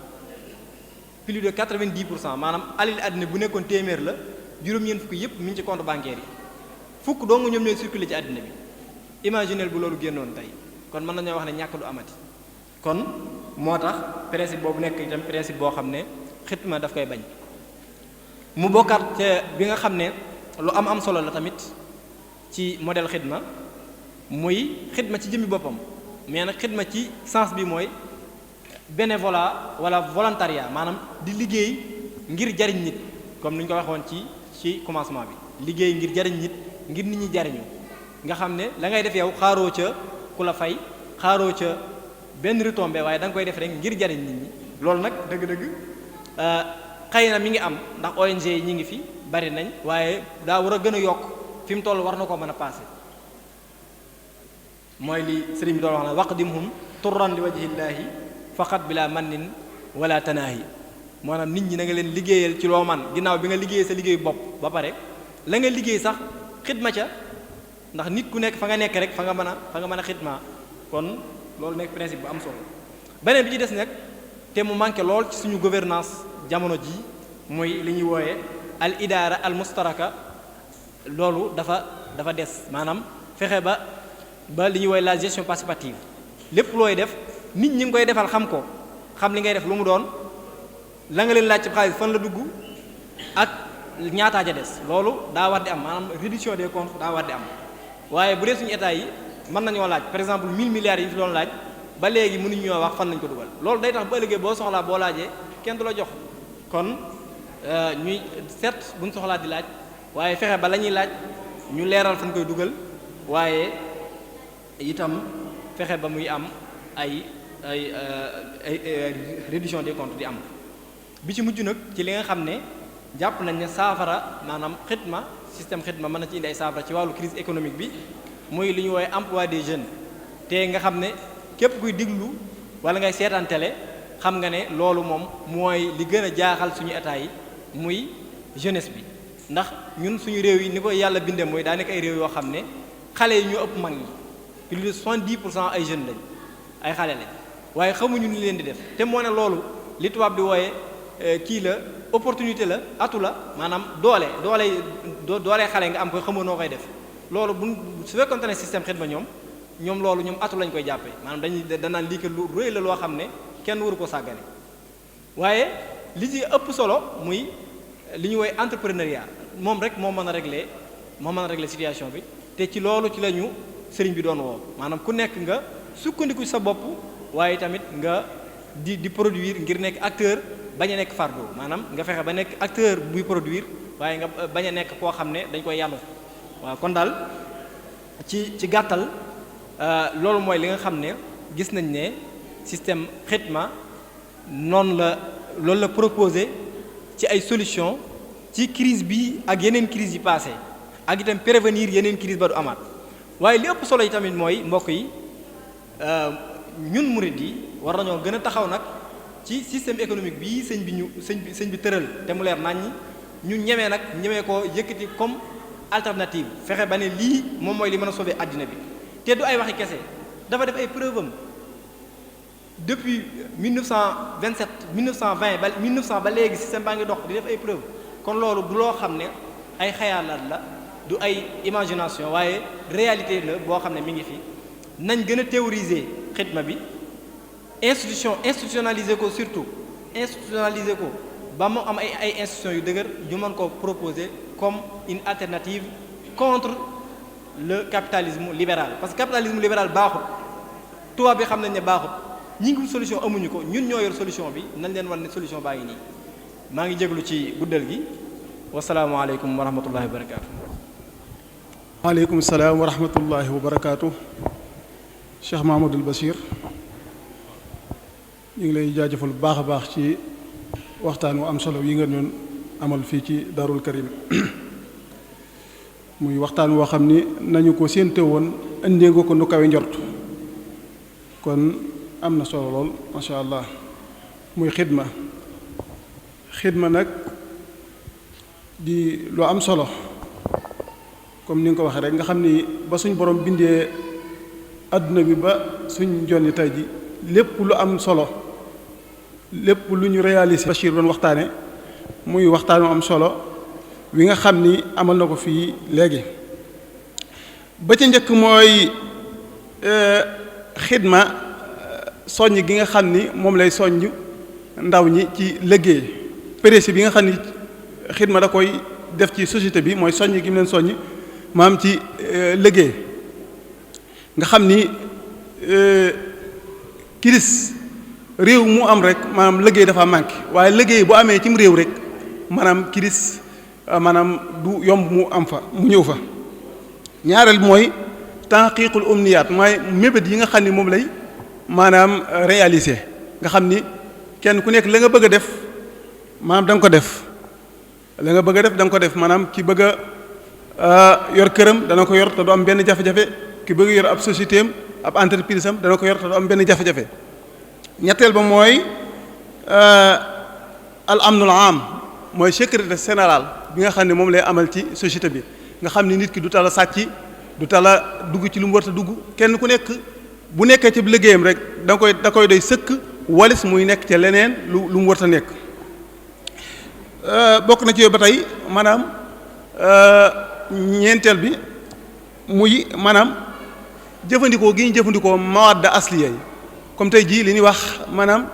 plus de 90% maanaam alal àddina bu nekkoon téeméer la juróom-ñeent fukk yépp mi ngi ci compte bancaire yi fukk dong ñoom ñooy circuler ci àddina bi imaginez bu loolu génnoon tey kon mën nañoo wax ne ñàkk du amati kon moo tax principe boobu nekk itam principe boo xam ne xitma daf koy bañ mu bokkaat te bi nga xam ne lu am solo la tamit ci modèle xidma muy xidma ci jëmmi boppam mais nag xidma ci sens bi mooy bénévolat wala volontariat maanaam di liggéey ngir jariñ nit comme ni ñu ko waxoon ci commencement bi liggéey ngir jariñ nit ngir nit ñi jariñu nga xam ne la ngay def yow xaaroo ca ku la fay xaaroo ca benn retombée waaye da nga koy def rek ngir jariñ nit ñi loolu nag dëgg-dëgg xëy na mi ngi am ndax ONG yi ñi ngi fi bari nañ waaye daa war a gën a yokk fi mu toll war na koo mën a passé mooy li sëriñ bi doon wax na waqdimhum turran li wajhillaahi faqat bila mannin wala tanaahi maanaam nit ñi na nga leen liggéeyal ci loo man ginnaaw bi nga liggéeyee sa liggéey bopp ba pare la nga liggéey sax xidma ca ndax nit ku nekk fa nga nekk rek fa nga mën a xidma kon loolu nekk principe bu am solo beneen bi ci des nag te mu manqué lool ci suñu gouvernance jamono ji muy li ñuy wooyee al idaara al mustaraka loolu dafa des maanaam fexe ba li ñuy wooyee la gestion participative lépp looy def nit ñi ngi koy defal xam li ngay def lu mu doon la nga leen laaj ci xaalis fan la dugg ak ñaataa ja des loolu daa war di am maanaam réduction des comptes daa war di am waaye bu dee suñu état yi mën nañoo laaj par exemple 1000 milliards yi fi doon laaj ba léegi mënuñu ñoo wax fan lañ ko dugal loolu day tax ba ëllëgee boo soxlaa boo laajee kenn du la jox kon ñuy certes buñ soxlaa di laaj waaye fexe ba la ñuy laaj ñu leeral fan koy dugal waaye itam fexe ba muy am ay réduction des comptes di am bi ci mujj nag ci li nga xam ne jàpp nañ ne saafara maanaam xidma système xidma mën na ci indi ay saafara ci wàllu crise économique bi muy li ñu woowee emploi des jeunes te nga xam ne képp kuy diglu wala ngay seetaan télé xam nga ne loolu moom mooy li gën a jaaxal suñu état yi muy jeunesse bi ndax ñun suñu réew yi ni ko yàlla bindee mooy daa nekk ay réew yoo xam ne xale yi ñoo ëpp mag ñi plus de 70% ay jeunes lañ ay xale lañ waaye xamuñu ni leen di def te moo ne loolu li tubaab di wooye kii la opportunité la atu la maanaam doole xale nga am koy xamoo noo koy def loolu bu su fekkonte ne système xidma ñoom loolu ñoom atu lañ koy jàppee maanaam danaan lii que lu rëy la loo xam ne kenn waru ko sàggane waaye li ci ëpp solo muy li ñu woy entrepreneuriat moom rek moo mën a régler situation bi te ci loolu ci la ñu sëriñ bi doon woo maanaam ku nekk nga sukkandiku sa bopp waaye tamit nga di produire ngir nekk acteur bañ a nekk fardeau maanaam nga fexe ba nekk acteur buy produire waaye nga bañ a nekk koo xam ne dañ koy yanu waaw kon daal ci gàttal loolu mooy li nga xam ne gis nañ ne système xidma loolu la proposé ci ay solution ci crise bi ak yeneen crise yi passé ak itam prévenir yeneen crise ba du amaat waaye li ëpp solo yi tamit mooy mbokk yi ñun murid yi war nañoo gën a taxaw nag ci système économique bii sëñ bi tëral te mu leer naññi ñu ñemee ko yëkkati comme alternative fexe ba ne lii moom mooy li mën a sauver àddina bi te du ay waxi kese dafa def ay preuve am depuis 1927 1920 ba 1900 ba léegi système baa ngi dox di def ay preuve kon loolu du loo xam ne ay xayaalaat la du ay imagination waaye réalité la boo xam ne mi ngi fi nañ gën a théoriser xidma bi institutionnaliser ko surtout institutionnaliser ko ba mu am ay institutions yu dëgër ñu mën ko proposer comme une alternative contre le capitalisme libéral parce que capitalisme libéral baaxut tubaab bi xam nañ ne baaxut ñi ngi solution amuñu ko ñun ñoo yor solution bi nañ leen wan ne solution baa ngi nii maa ngi jéglu ci guddal gi wasalaamaaleykum wa rahmatullahi wa barakaatu. waaleykum salaam wa rahmatullahi wa barakaatu. Cheikh Mahamadul Bachir ñu ngi lay jaajëfal bu baax a baax ci waxtaan wu am solo yi nga ñoon amal fii ci Darul Karim muy waxtaan woo xam ni nañu ko séente woon indee nga ko nu kawe njort kon am na solo lool macha allah muy xidma nag di lu am solo comme ni nga ko waxee rek nga xam ni ba suñ borom bindee adduna bi ba suñ jonni tey ji lépp lu am solo lépp lu ñu réalisé Bachir doon waxtaane muy waxtaanu am solo wi nga xam ni amal na ko fii léegi ba ca njëkk mooy xidma soññ gi nga xam ni moom lay soññ ndaw ñi ci liggéey précis bi nga xam ni xidma da koy def ci société bi mooy soññ gi mu leen soññ maam ci liggéey nga xam ni kiris réew mu am rek maanaam liggéey dafa manqué waaye liggéey bu amee cim réew rek maanaam kiris maanaam du yomb mu am fa mu ñëw fa ñaareel mooy tanqiqul umniyaat mooy mébét yi nga xam ni moom lay maanaam réaliser nga xam ni kenn ku nekk la nga bëgg a def maanaam da nga ko def la nga bëgg a def da nga ko def maanaam ki bëgg a yor këram dana ko yor te du am benn jafe-jafe ki bëgg yor ab société am ab entreprise am dana ko yor te du am benn jafe-jafe ñetteel ba mooy al amnul am mooy sécurité générale bi nga xam ne moom lay amal ci société bi nga xam ni nit ki du tala sàcc du tala dugg ci lu mu war a dugg kenn ku nekk bu nekkee ci liggéeyam rek da koy doy sëkk walis muy nekk ca leneen lu mu war a nekk bokk na ci yooyu ba tey maanaam ñeenteel bi muy maanaam jëfandikoo gi ñu jëfandikoo mawaad asliya yi comme tey jii li ñuy wax maanaam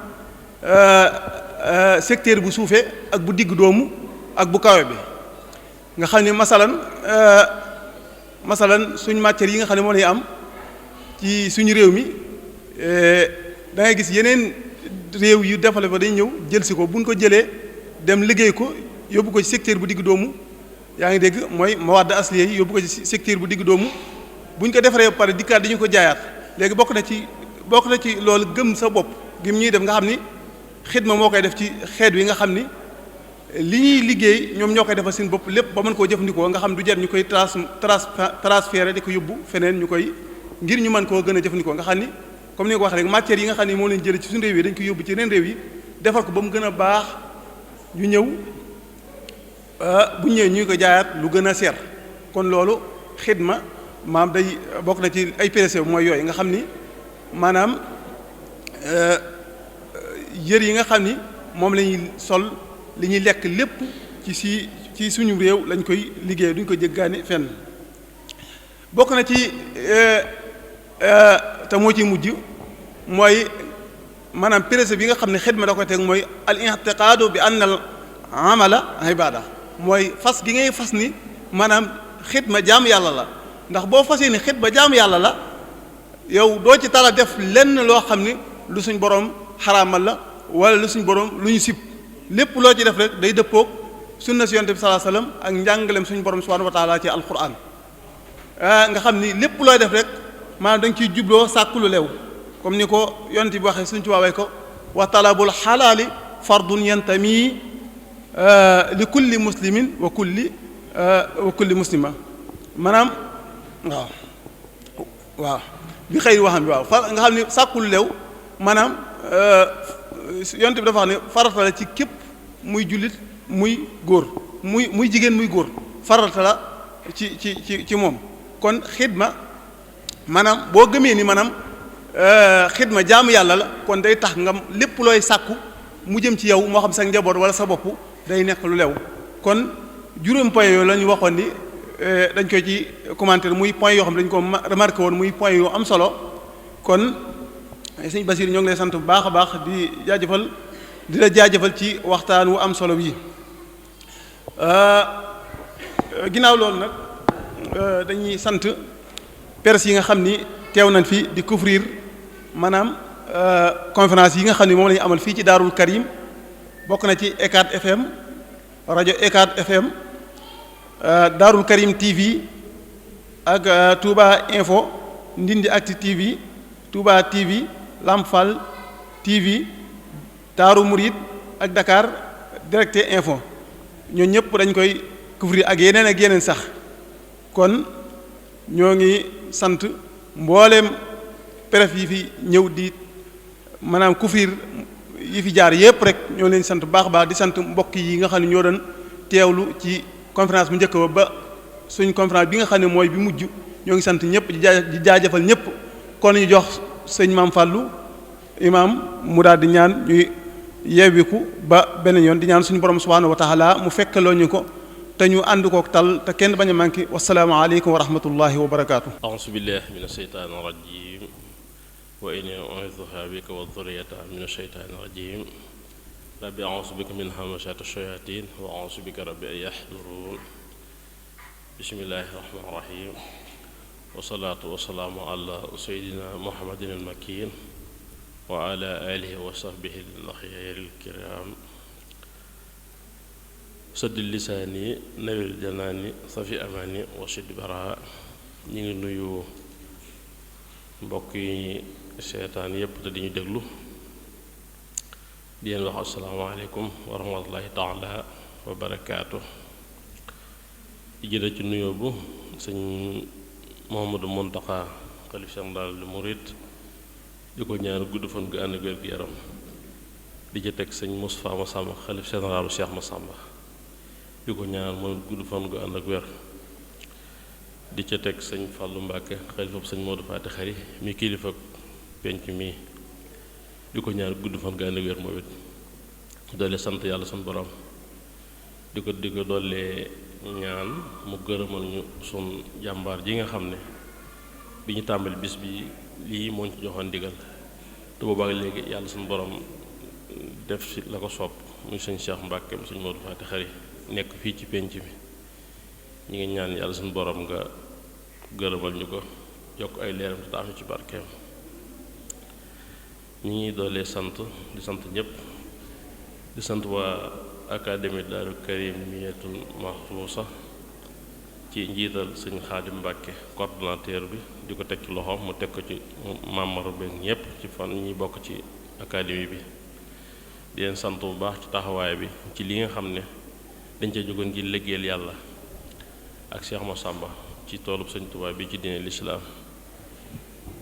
secteur bu suufee ak bu digg doomu ak bu kawe bi nga xam ne masalan suñ matières yi nga xam ne moo lay am ci suñu réew mi da ngay gis yeneen réew yu développé dañuy ñëw jël si ko bu ñu ko jëlee dem liggéey ko yóbbu ko ci secteur bu digg doomu yaa ngi dégg mooy mawadd asliya yi yóbbu ko ci secteur bu digg doomu bu ñu ko defaree ba pare dikkaat dañu ko jaayaat léegi bokk na ci loolu gëm sa bopp gim ñuy def nga xam ni xidma moo koy def ci xeet wi nga xam ni li ñuy liggéey ñoom ñoo koy defal seen bopp lépp ba mën koo jëfandikoo nga xam du jar ñu koy transféré di ko yóbbu feneen ñu koy ngir ñu mën koo gën a jëfandikoo nga xam ni comme ni nga ko waxee rek matières yi nga xam ni moo leen jëlee ci suñu réew yi dañ koy yóbbu ci yeneen réew yi defar ko ba mu gën a baax ñu ñëw bu ñëwee ñu ko jaayaat lu gën a seer kon loolu xidma maam day bokk na ci ay PSE mooy yooyu nga xam ni maanaam yër yi nga xam ni moom la ñuy sol li ñuy lekk lépp ci suñu réew lañ koy liggéey duñ ko jéggaani fenn bokk na ci te moo ci mujj mooy maanaam PSE bi nga xam ne xidma da koy teg mooy al i'tiqaadu bi anna al amala ibada mooy fas gi ngay fas ni maanaam xidma jaamu yàlla la ndax boo fasee ni xidma jaamu yàlla la yow doo ci tala def lenn loo xam ni lu suñ borom xaraamal la wala lu suñ borom lu ñu sib lépp loo ci def rek day dëppoog sunna si yonent bi sallallahu alayhi wasallam ak njàngalem suñu borom subhanahu wa taala ci alquran nga xam ni lépp looy def rek maanaam da nga ciy jubloo sàkku lu lew comme ni ko yonent bi waxee suñ ci waawee ko wa talabul xalaali fardun yantami li kulli muslimin wa kulli muslima maanaam waaw bi xëy waxam bi waaw nga xam ni sàkku lu lew maanaam yonent bi dafa wax ne farata la ci képp muy jullit muy góor muy jigéen muy góor farata la ci moom kon xidma maanaam boo gëmee ni maanaam xidma jaamu yàlla la kon day tax nga lépp looy sàkku mu jëm ci yow moo xam sa njaboot wala sa bopp day nekk lu lew kon juróom point yooyu la ñu waxoon ni dañ koy ci commentaire muy point yoo xam ne dañ ko remarqué woon muy point yu am solo kon sëñ Basiir ñoo ngi lay sant bu baax a baax di la jaajëfal ci waxtaan wu am solo bii ginnaaw loolu nag dañuy sant presse yi nga xam ni teew nañ fi di couvrir maanaam conférence yi nga xam ni moom la ñu amal fii ci Daarul Karim bokk na ci ECAT FM rajo ECAT FM Daarul Karim TV ak Touba Info Ndindi Actu TV Touba TV Lamfal TV Daaru Murid ak Dakar Direct Info ñoo ñëpp dañ koy couvrir ak yeneen sax kon ñoo ngi sant mbooleem presse yi fi ñëw di maanaam couvrir yi fi jaar yépp rek ñoo leen sant baax baax di sant mbokk yi nga xam ne ñoo doon teewlu ci conférence bu njëkk ba suñ conférence bi nga xam ne mooy bi mujj ñoo ngi sant ñëpp di jaajëfal ñëpp kon ñu jox sëñ Maam Fàllu imaam mu daal di ñaan ñuy yeewiku ba beneen yoon di ñaan suñu borom subhanahu wa taala mu fekkaloo ñu ko te ñu ànd kook tal te kenn bañ a manqué wasalaamu aleykum wa rahmatullahi wa barakaatu. auzu billahi min asheytaani rajim wa inni u'iizuha bika wa dhurriyyataha min asheytaani rajim rabbi auzu bika min hamazati shayatin wa auzu bika rabbi an yahdurun bismillahi rahmani rahim wasalaatu wasalaamu ala seydina muhammadin almakin wa ala alihi wa sahbihi al-axyaari al-kiraam saddi lisaani nawil janaani safi amaani washid bara ñu ngi nuyu mbokk yi seetaan yépp te di ñu déglu di leen wax asalaamaaleykum wa rahmatullahi taala wa barakaatu di jële ci nuyoo bu sëñ Mouhamadou Mountakha xalif général des mourides di ko ñaan gudd fan gu ànd ak wér gu yaram di ca teg sëñ Moustapha Massamba xalif généralu Cheikh Massamba di ko ñaan moom gudd fan gu ànd ak wér di ca teg sëñ Fallou Mbacke xalifa sëñ Modou Faty Khary mi kilifa penc mi di ko ñaan gudd fan gu ànd ak wér moom it doole sant yàlla sun borom di ko doole ñaan mu gërëmal ñu sun jàmbaar ji nga xam ne bi ñu tàmbali bis bi lii moo ci joxoon digal te boobaak léegi yàlla suñu borom def ci la ko sopp muy sëñ Cheikh Mbacke sëñ Modou Faty Khary nekk fii ci penc mi ñu ngi ñaan yàlla suñu borom nga gërëmal ñu ko yokk ay leeram te tax ñu ci barkeem ñi ngi doolee sant di sant ñëpp di sant waa académie Daaru Karimiyatul Mahrousa ci njiital sëñ Xaadim Mbàkke coordonnateur bi di ko teg ci loxoom mu teg ko ci membre bi ñëpp ci fan ñi bokk ci académie bi di leen sant bu baax ci taxawaay bi ci li nga xam ne dañ ca jógoon ngir liggéeyal yàlla ak Cheikh Massamba ci toolub sëñ Tuubaa bi ci diine lislaam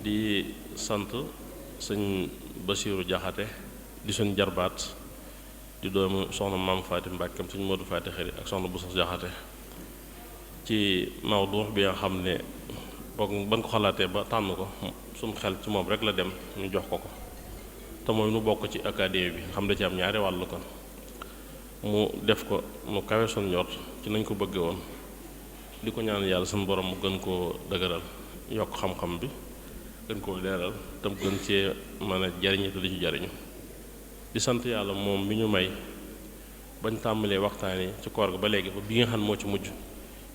di sant sëñ Basiiru Jaxate di suñ jarbaat di doomu soxna Maam Faati Mbàkkam suñ Moodu Faati Xari ak soxna bu sos Jaxate ci mawdu bi nga xam ne boog ban ko xalaatee ba tànn ko suñ xel ci moom rek la dem ñu jox ko te mooy nu bokk ci académie bi xam da ci am ñaari wàll kon mu def ko mu kawe suñ ñor ci nañ ko bëgge woon di ko ñaan yàlla suñu borom mu gën koo dëgëral yokk xam-xam bi gën koo leeral tam gën cee mën a jariñe te di ci jariñu di sant yàlla moom mi ñu may bañ tàmbalee waxtaan yi ci koor ga ba léegi ba bi nga xam moo ci mujj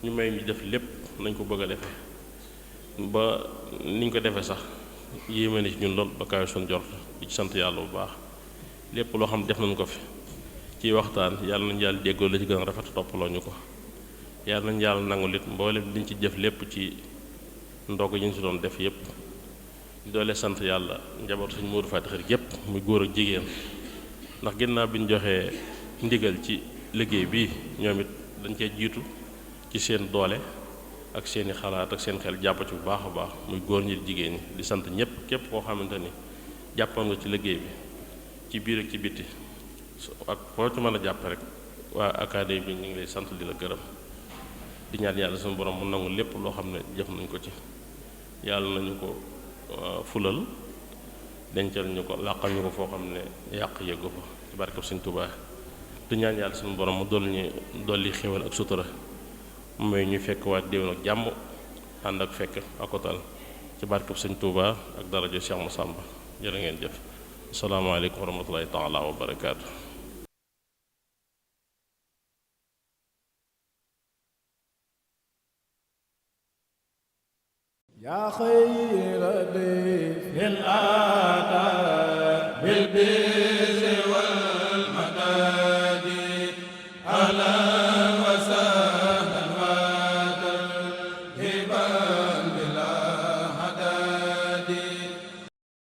ñu may ñu def lépp nañ ko bëgg a defee ba niñ ko defee sax yéeme na ci ñun lool ba kawe suñ jort di ci sant yàlla bu baax lépp loo xam def nañ ko fi ci waxtaan yàlla nañ yàlla déggoo la ci gën a rafet toppaloo ñu ko yàlla nañ yàlla nangu lit mboolem liñ ci jëf lépp ci ndog yi ñu si doon def yépp di doole sant yàlla njaboot suñu Moodu Faati Xari yépp muy góor ak jigéen ndax ginnaaw bi ñu joxee ndigal ci liggéey bi ñoom it dañ cee jiitu ci seen doole ak seeni xalaat ak seen xel jàpp ci bu baax a baax muy góor ñi jigéen ñi di sant ñépp képp koo xamante ni jàppoon nga ci liggéey bi ci biir ak ci bitti ak foo ci mën a jàpp rek waa académie bi ñu ngi lay sant di la gërëm di ñaan yàlla suñu borom mu nangu lépp loo xam ne jëf nañ ko ci yàlla nañu ko fulal dencal ñu ko làqal ñu ko foo xam ne yàq yëggu fa ci barkeb Sëñ Tuubaa di ñaan yàlla suñu borom mu dolli xéwal ak sutura mooy ñu fekk waat déwén ak jàmm ànd ak fekk akotal ci barkeb Sëñ Tuubaa ak daraja Cheikh Massamba jërë ngeen jëf asalaamaaleykum wa rahmatullahi taala wa barakaatu. yaa xayra dayfin ataa bil birri wal madadi